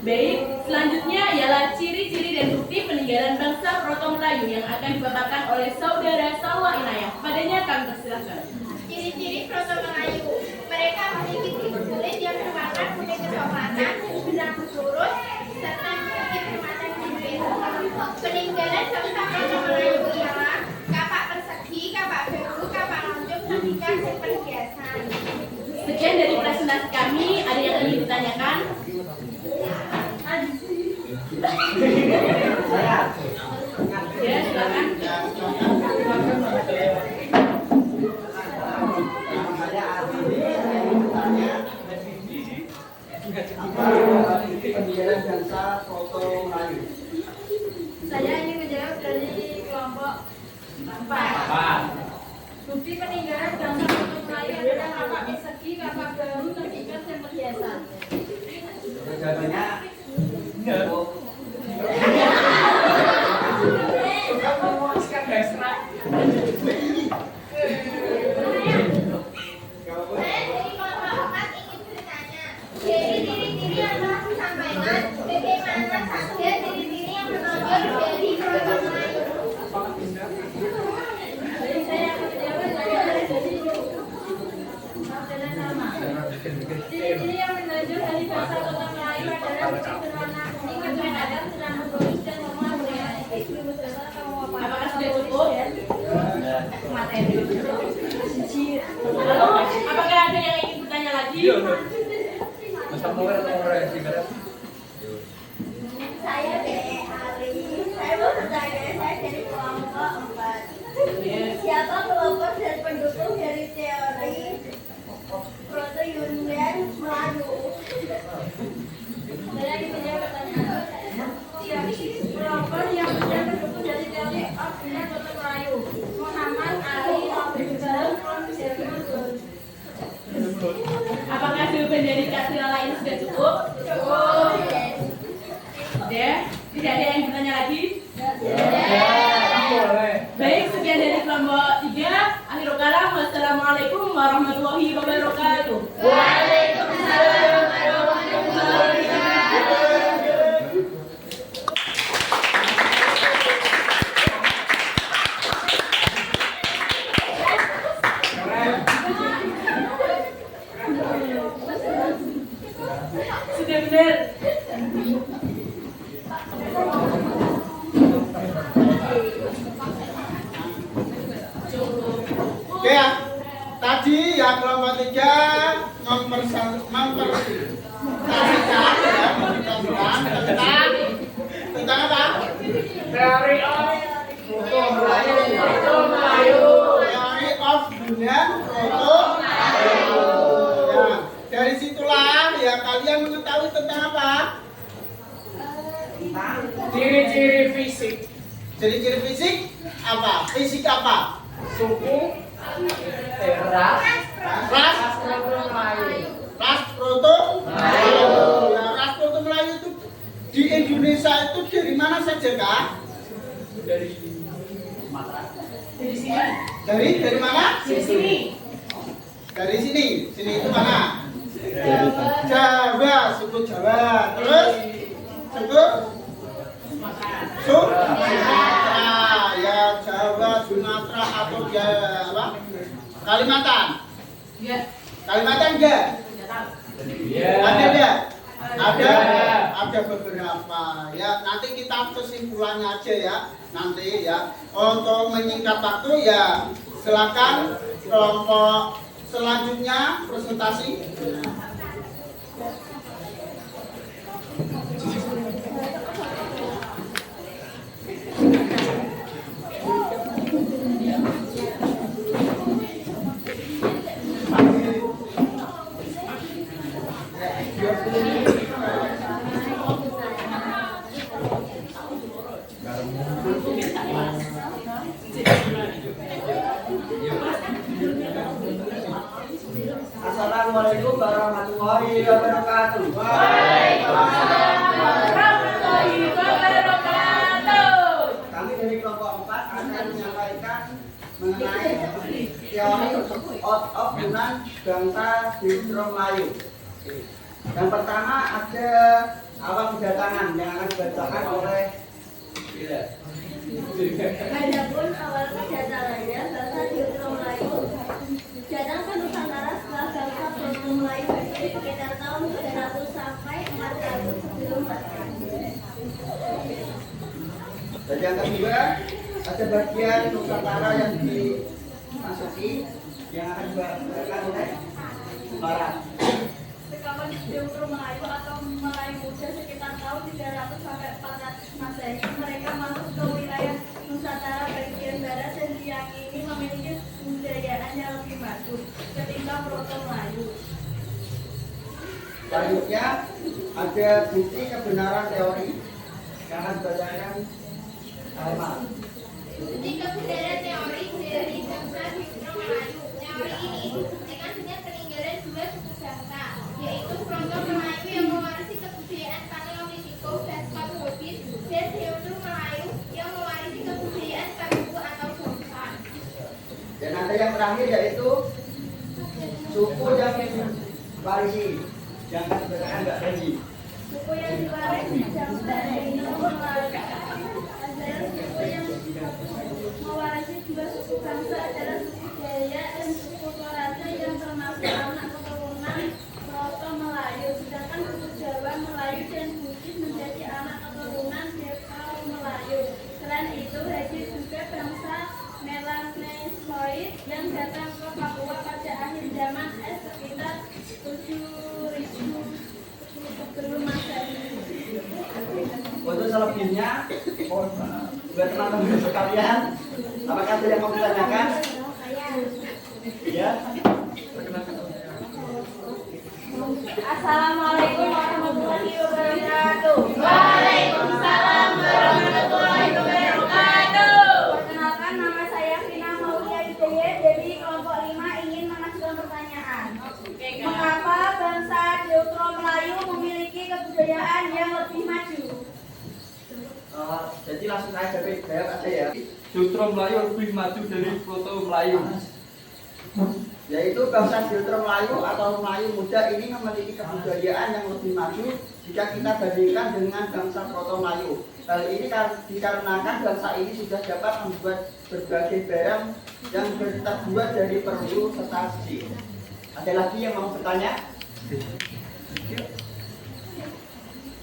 Baik, selanjutnya ialah ciri-ciri dan bukti peninggalan bangsa Proto Melayu yang akan dipaparkan oleh saudara Salwa Inayah. Padanya kami persilakan. Ciri-ciri Proto Melayu. Mereka memiliki kulit yang berwarna kuning kecoklatan, benang lurus, serta memiliki permata biru. Peninggalan bangsa Proto Melayu ialah kapak persegi, kapak beru, kapak lonjong, tandika, dan perhiasan. Sekian dari presentasi kami. Ada yang ingin ditanyakan? Ya, silakan. Peninggalan bangsa Proto Melayu. Saya ingin menjawab dari kelompok 4. Bukti peninggalan bangsa Proto Melayu adalah kapak persegi, kapak beru, tandika, dan perhiasan. Jawabannya Saya dari kelompok 4 ingin bertanya, dari ciri-ciri yang telah disampaikan, bagaimana saja ciri-ciri yang menonjol dari Proto Melayu? Saya akan menjawab dari sama. Ciri-ciri yang menonjol dari bangsa Proto Melayu adalah berwarna kuning, berbadan, rambut lurus, dan normal berwarna Apakah sudah cukup? Materi. Lalu, apakah ada yang ingin bertanya lagi? Saya dari Ali. Saya mau bertanya, saya dari kelompok 4. Siapa kelompok dan pendukung dari teori Proto Yunan Melayu? Saya ingin menjawab pertanyaan. Kelompok yang menjadi pendukung dari teori Yunan Proto Melayu. Muhammad Ali Abdul Jerman warahmatullahi wabarakatuh. Waalaikumsalam warahmatullahi wabarakatuh. Sudah benar. Oke ya, tadi yang kelompok 3 mempresentasikan ya, tentang apa? Teori Foto Melayu. Teori of Union Proto. Ya, dari situlah ya kalian mengetahui tentang apa? Ciri-ciri fisik. Ciri-ciri fisik apa? Fisik apa? Suku. Ras. Ras, Foto Melayu. ras proto Melayu. Ya, ras proto Melayu itu di Indonesia itu dari mana saja kak? Dari Sumatera. Dari sini. Dari mana? Dari sini. Dari sini. Sini itu mana? Jawa, suku Jawa. Terus suku Sumatera. Ya, Jawa, Sumatera atau Jawa. Kalimantan. Ya. Kalimantan enggak? Ya. Ada enggak? Ada beberapa ya. Nanti kita kesimpulannya aja ya. Nanti ya. Untuk menyingkat waktu ya silakan kelompok selanjutnya presentasi. Assalamualaikum warahmatullahi wabarakatuh. Waalaikumsalam warahmatullahi wabarakatuh. Kami dari kelompok 4 akan menyampaikan mengenai teori out-of-Yunan bangsa Distro Melayu. Yang pertama ada awal kedatangan yang akan dibacakan oleh Adapun awal kedatangannya bangsa Distro Melayu datang ke Nusantara setelah bangsa Proto Melayu berdiri sekitar tahun 300 sampai 400 sebelum Masehi. dan yang kedua ada bagian Nusantara yang dimasuki yang akan dibacakan oleh Barat. Sekapan Distro Melayu atau Melayu Muda sekitar tahun 300 sampai 400 Masehi, mereka masuk ke wilayah Nusantara bagian barat dan diyakini memiliki kebudayaan yang lebih maju ketimbang Proto Melayu. Selanjutnya ada bukti kebenaran teori yang akan dibacakan Alma. Bukti kebenaran teori dari bangsa Distro Melayu. Teori ini dibuktikan dengan peninggalan dua suku bangsa, yaitu Proto Melayu yang mewarisi kebudayaan Paleolitiko dan Paleolit, dan Deutero Melayu yang mewarisi kebudayaan Paduku atau Bangsa. Dan ada yang terakhir yaitu suku yang diwarisi yang akan dibacakan Mbak Dendi. Suku yang diwarisi bangsa Deutero Melayu adalah suku yang mewarisi dua suku bangsa adalah suku Jaya dan suku Toraja yang termasuk anak keturunan Proto Melayu, sedangkan suku Jawa, Melayu dan Bugis menjadi anak keturunan Deutero Melayu. Selain itu, hadir juga bangsa Melanesoid yang datang ke Papua pada akhir zaman es sekitar 7.000 sebelum Masehi. Untuk selebihnya, buat teman-teman sekalian, apakah ada yang mau ditanyakan? Ya. Assalamualaikum warahmatullahi wabarakatuh. Waalaikumsalam warahmatullahi wabarakatuh. Perkenalkan, nama saya Vina Maulia Yudhaya dari kelompok 5 ingin mengajukan pertanyaan. Mengapa bangsa Deutero Melayu memiliki kebudayaan yang lebih maju? Jadi langsung aja jawab aja ya. Deutero Melayu lebih maju dari Proto Melayu. yaitu bangsa Jiltro Melayu atau Melayu muda ini memiliki kebudayaan yang lebih maju jika kita bandingkan dengan bangsa Proto Melayu. Hal ini dikarenakan bangsa ini sudah dapat membuat berbagai barang yang terbuat dari perunggu serta besi. Ada lagi yang mau bertanya?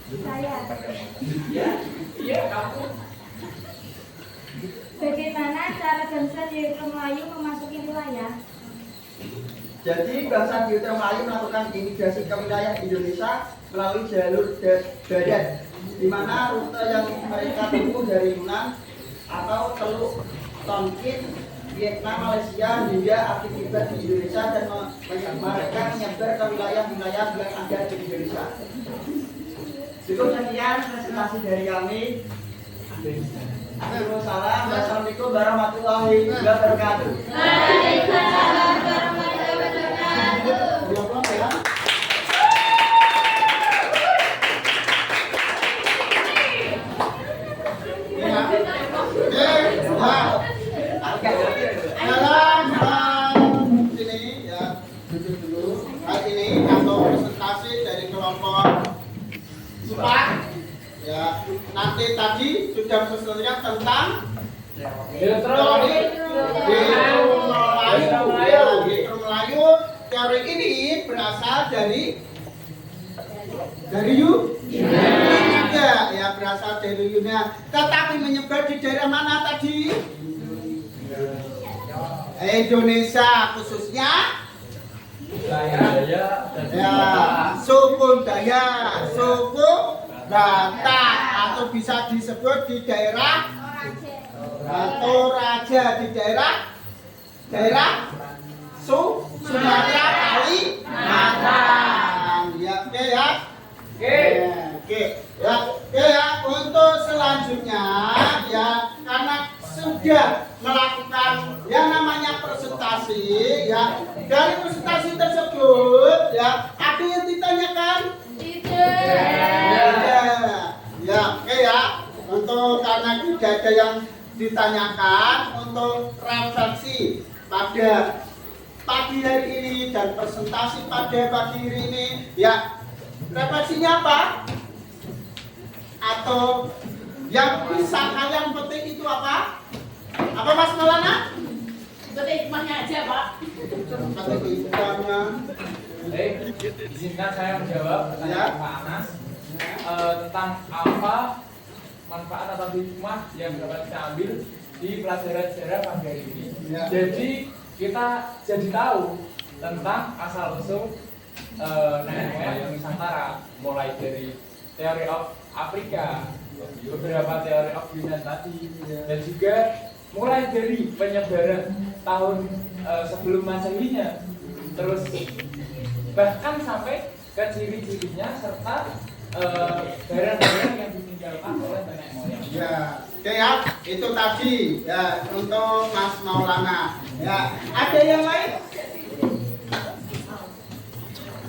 Saya. Iya, kamu. Bagaimana cara bangsa Jiltro Melayu memasuki wilayah? Jadi bangsa Jiltro Melayu melakukan imigrasi ke wilayah Indonesia melalui jalur darat, di mana rute yang mereka tempuh dari Yunan atau Teluk Tonkin, Vietnam, Malaysia hingga akhir tiba di Indonesia dan mereka menyebar ke wilayah-wilayah yang ada di Indonesia. Cukup sekian presentasi dari kami. Assalamualaikum warahmatullahi wabarakatuh. Waalaikumsalam warahmatullahi wabarakatuh. Ya, Bang, ya. Dalam ini ya, duduk dulu. Hari ini atau presentasi dari kelompok 4 ya. Nanti tadi sudah selesai tentang teori Jiltro Melayu. Teori ini berasal dari Yunan ya, berasal dari Yunan. Tetapi menyebar di daerah mana tadi? Indonesia, khususnya ya, suku Batak atau bisa disebut di daerah Toraja, di daerah Sumatera Kalimantan. Ya, oke ya. Oke ya. Untuk selanjutnya ya, karena sudah melakukan yang namanya presentasi ya, dari presentasi tersebut ya, ada yang ditanyakan? Ya, oke ya. Untuk karena tidak ada yang ditanyakan, untuk refleksi pada pagi hari ini dan presentasi pada pagi hari ini ya, refleksinya apa? Atau yang bisa kalian petik itu apa? Apa Mas Maulana? Seperti hikmahnya aja, Pak. Petik hikmahnya. Izinkan saya menjawab pertanyaan Pak Anas tentang apa manfaat atau hikmah yang dapat kita ambil di pelajaran sejarah pagi hari ini. Ya. Jadi kita jadi tahu tentang asal usul nenek moyang Nusantara, mulai dari teori of Afrika, beberapa teori of Yunan tadi, dan juga mulai dari penyebaran tahun sebelum Masehinya, terus bahkan sampai ke ciri-cirinya serta barang-barang yang ditinggalkan oleh nenek moyang. Ya, oke ya, itu tadi ya untuk Mas Maulana. Ya, ada yang lain?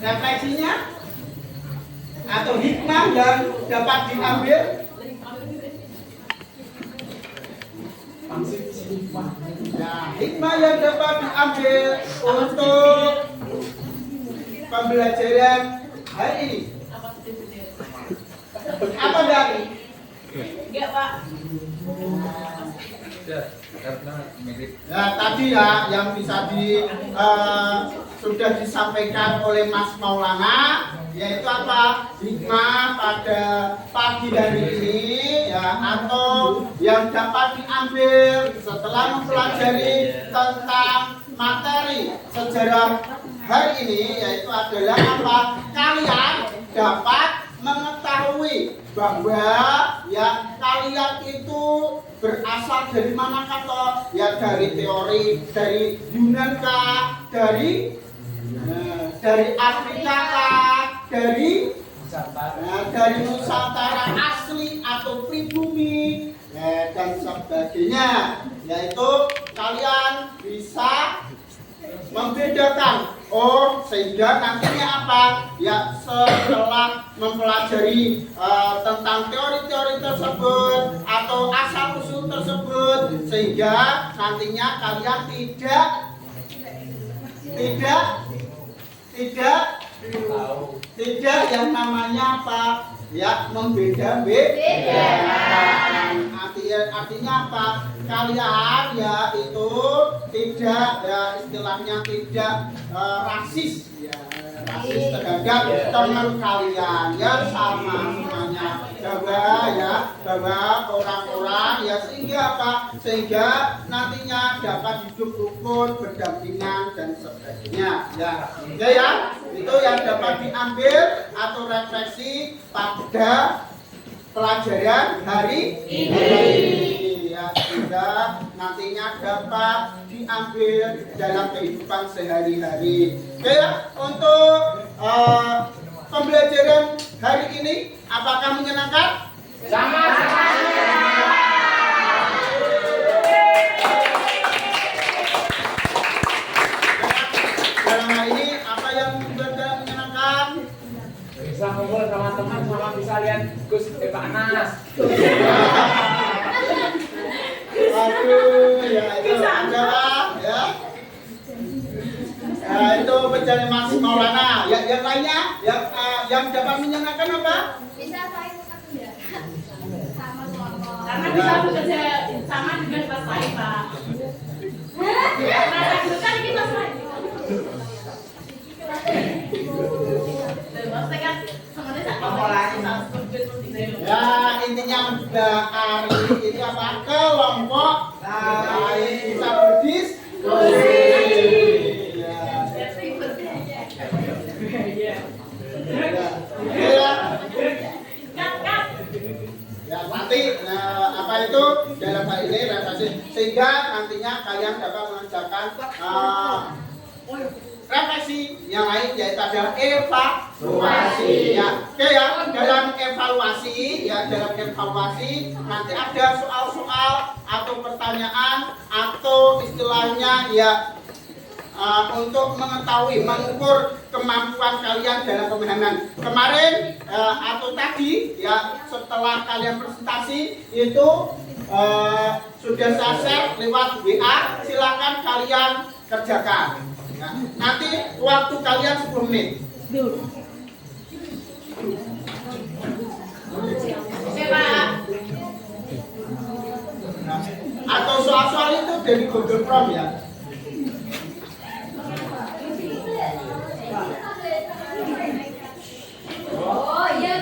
Refleksinya atau hikmah yang dapat diambil? Ya, hikmah yang dapat diambil untuk pembelajaran hari ini. Apa dari? Enggak, Pak. Karena mirip. Ya, tadi ya yang bisa sudah disampaikan oleh Mas Maulana, yaitu apa? Hikmah pada pagi hari ini ya, atau yang dapat diambil setelah mempelajari tentang materi sejarah hari ini, yaitu adalah apa? Kalian dapat mengetahui bahwa ya kalian itu berasal dari mana kata? Ya dari teori dari Yunan kah? Dari Afrika kah? Dari Nusantara asli atau pribumi dan sebagainya. Yaitu kalian bisa membedakan. Oh, sehingga nantinya apa? Ya setelah mempelajari tentang teori-teori tersebut atau asal-usul tersebut, sehingga nantinya kalian tidak yang namanya apa? Ya, membeda-bedakan. Artinya apa? Kalian ya itu tidak ya istilahnya tidak rasis ya, rasis terhadap teman kalian ya sama semuanya bahwa orang-orang ya sehingga apa? Sehingga nantinya dapat hidup rukun, berdampingan dan sebagainya ya. Ya, itu yang dapat diambil atau refleksi pada pelajaran hari ini ya, sehingga nantinya dapat diambil dalam kehidupan sehari-hari. Oke ya, untuk pembelajaran hari ini apakah menyenangkan? Sama-sama. Dalam hal ini apa yang menyenangkan? Bisa ngobrol sama teman, sama bisa lihat Gus Pak Anas. Aduh, ya itu adalah ya. Itu pencari Mas Maulana. Yang lainnya, yang dapat menyenangkan apa? Bisa saya tetap enggak? Sama kelompok. Karena bisa bekerja sama dengan Pak Sai, Pak. Karena kan kita Sai. Ya, intinya udah hari ini apa? Kelompok lain bisa berdiskusi. Ya, nanti apa itu dalam hal ini refleksi sehingga nantinya kalian dapat mengerjakan refleksi yang lain yaitu adalah evaluasi ya. Oke ya, dalam evaluasi nanti ada soal-soal atau pertanyaan atau istilahnya ya untuk mengetahui mengukur kemampuan kalian dalam pemahaman kemarin atau tadi ya setelah kalian presentasi itu sudah saya share lewat WA, silakan kalian kerjakan. Ya, nanti waktu kalian 10 menit. Atau soal-soal itu dari Google Form ya. Oh iya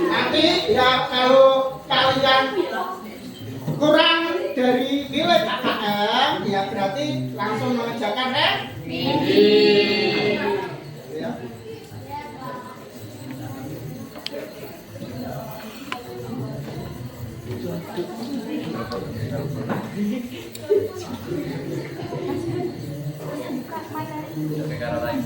Nanti ya kalau kalian kurang dari nilai KKM ya berarti langsung mengerjakan revisi. Ya. Negara lain.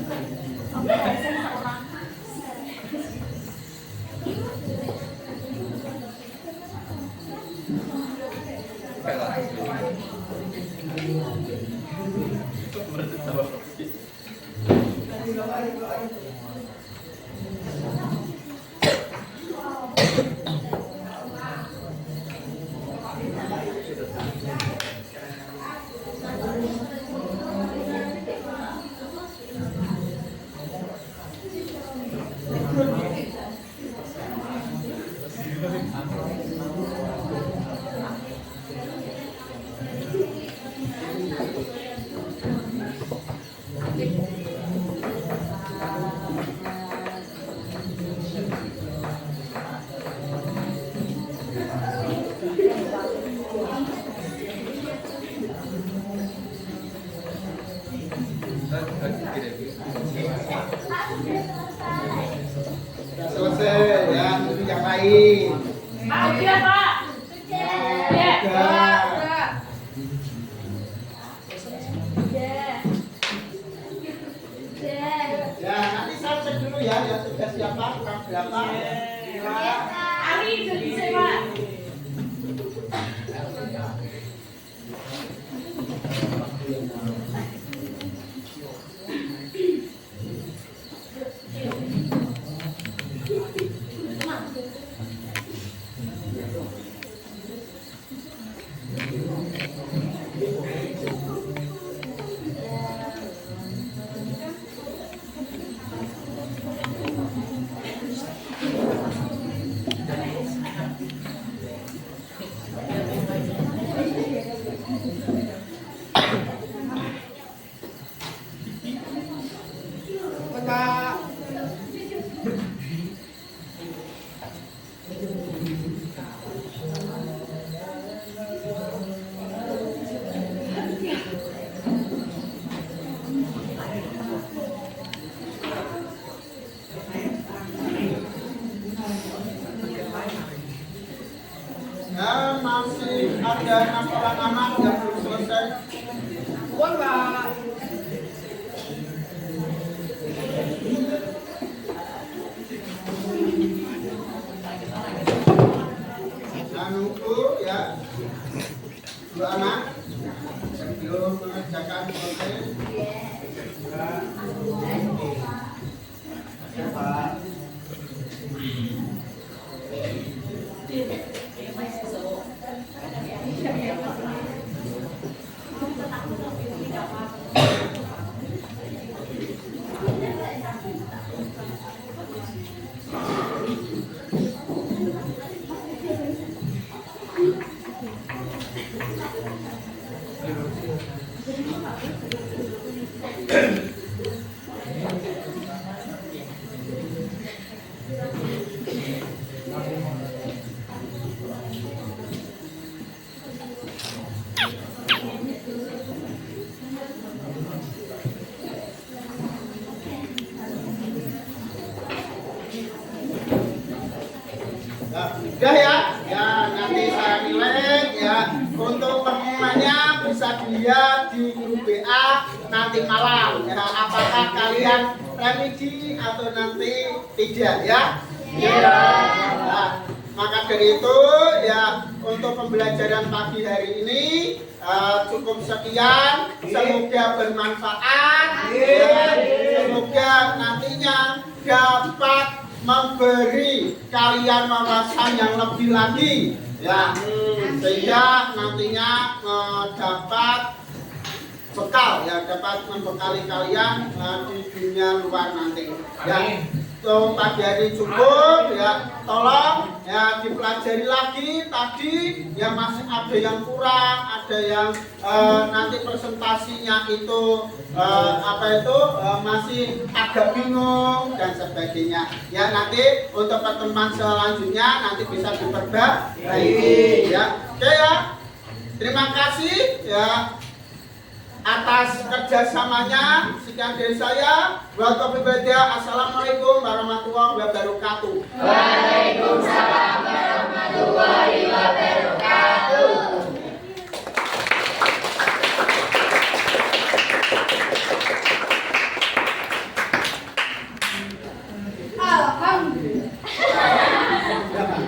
Sudah selesai ya, untuk yang lain. Pak, udah Pak. Ya, udah. ya sudah siapa? Kurang berapa? Ari jadi sewa. Ya, masih ada hafalan nama yang belum selesai. Nah, nunggu ya. Dua anak sebelum mengerjakan proses. Siapa? Udah ya, ya nanti saya nilai ya. Untuk pengumumannya bisa dilihat di grup BA nanti malam. Ya, apakah kalian remedi atau nanti tidak ya? Iya. Nah, maka dari itu ya untuk pembelajaran pagi hari ini cukup sekian. Semoga bermanfaat. Ya, semoga nantinya dapat memberi kalian wawasan yang lebih lagi ya, sehingga nantinya dapat bekal ya, dapat membekali kalian di dunia luar nanti ya. So, pagi hari cukup ya, tolong ya dipelajari lagi tadi ya, masih ada yang kurang, ada yang nanti presentasinya itu masih agak bingung dan sebagainya ya. Nanti untuk pertemuan selanjutnya nanti bisa diperbaiki ya. Oke ya, terima kasih ya atas kerjasamanya. Sekian dari saya. Assalamualaikum warahmatullahi wabarakatuh. Waalaikumsalam warahmatullahi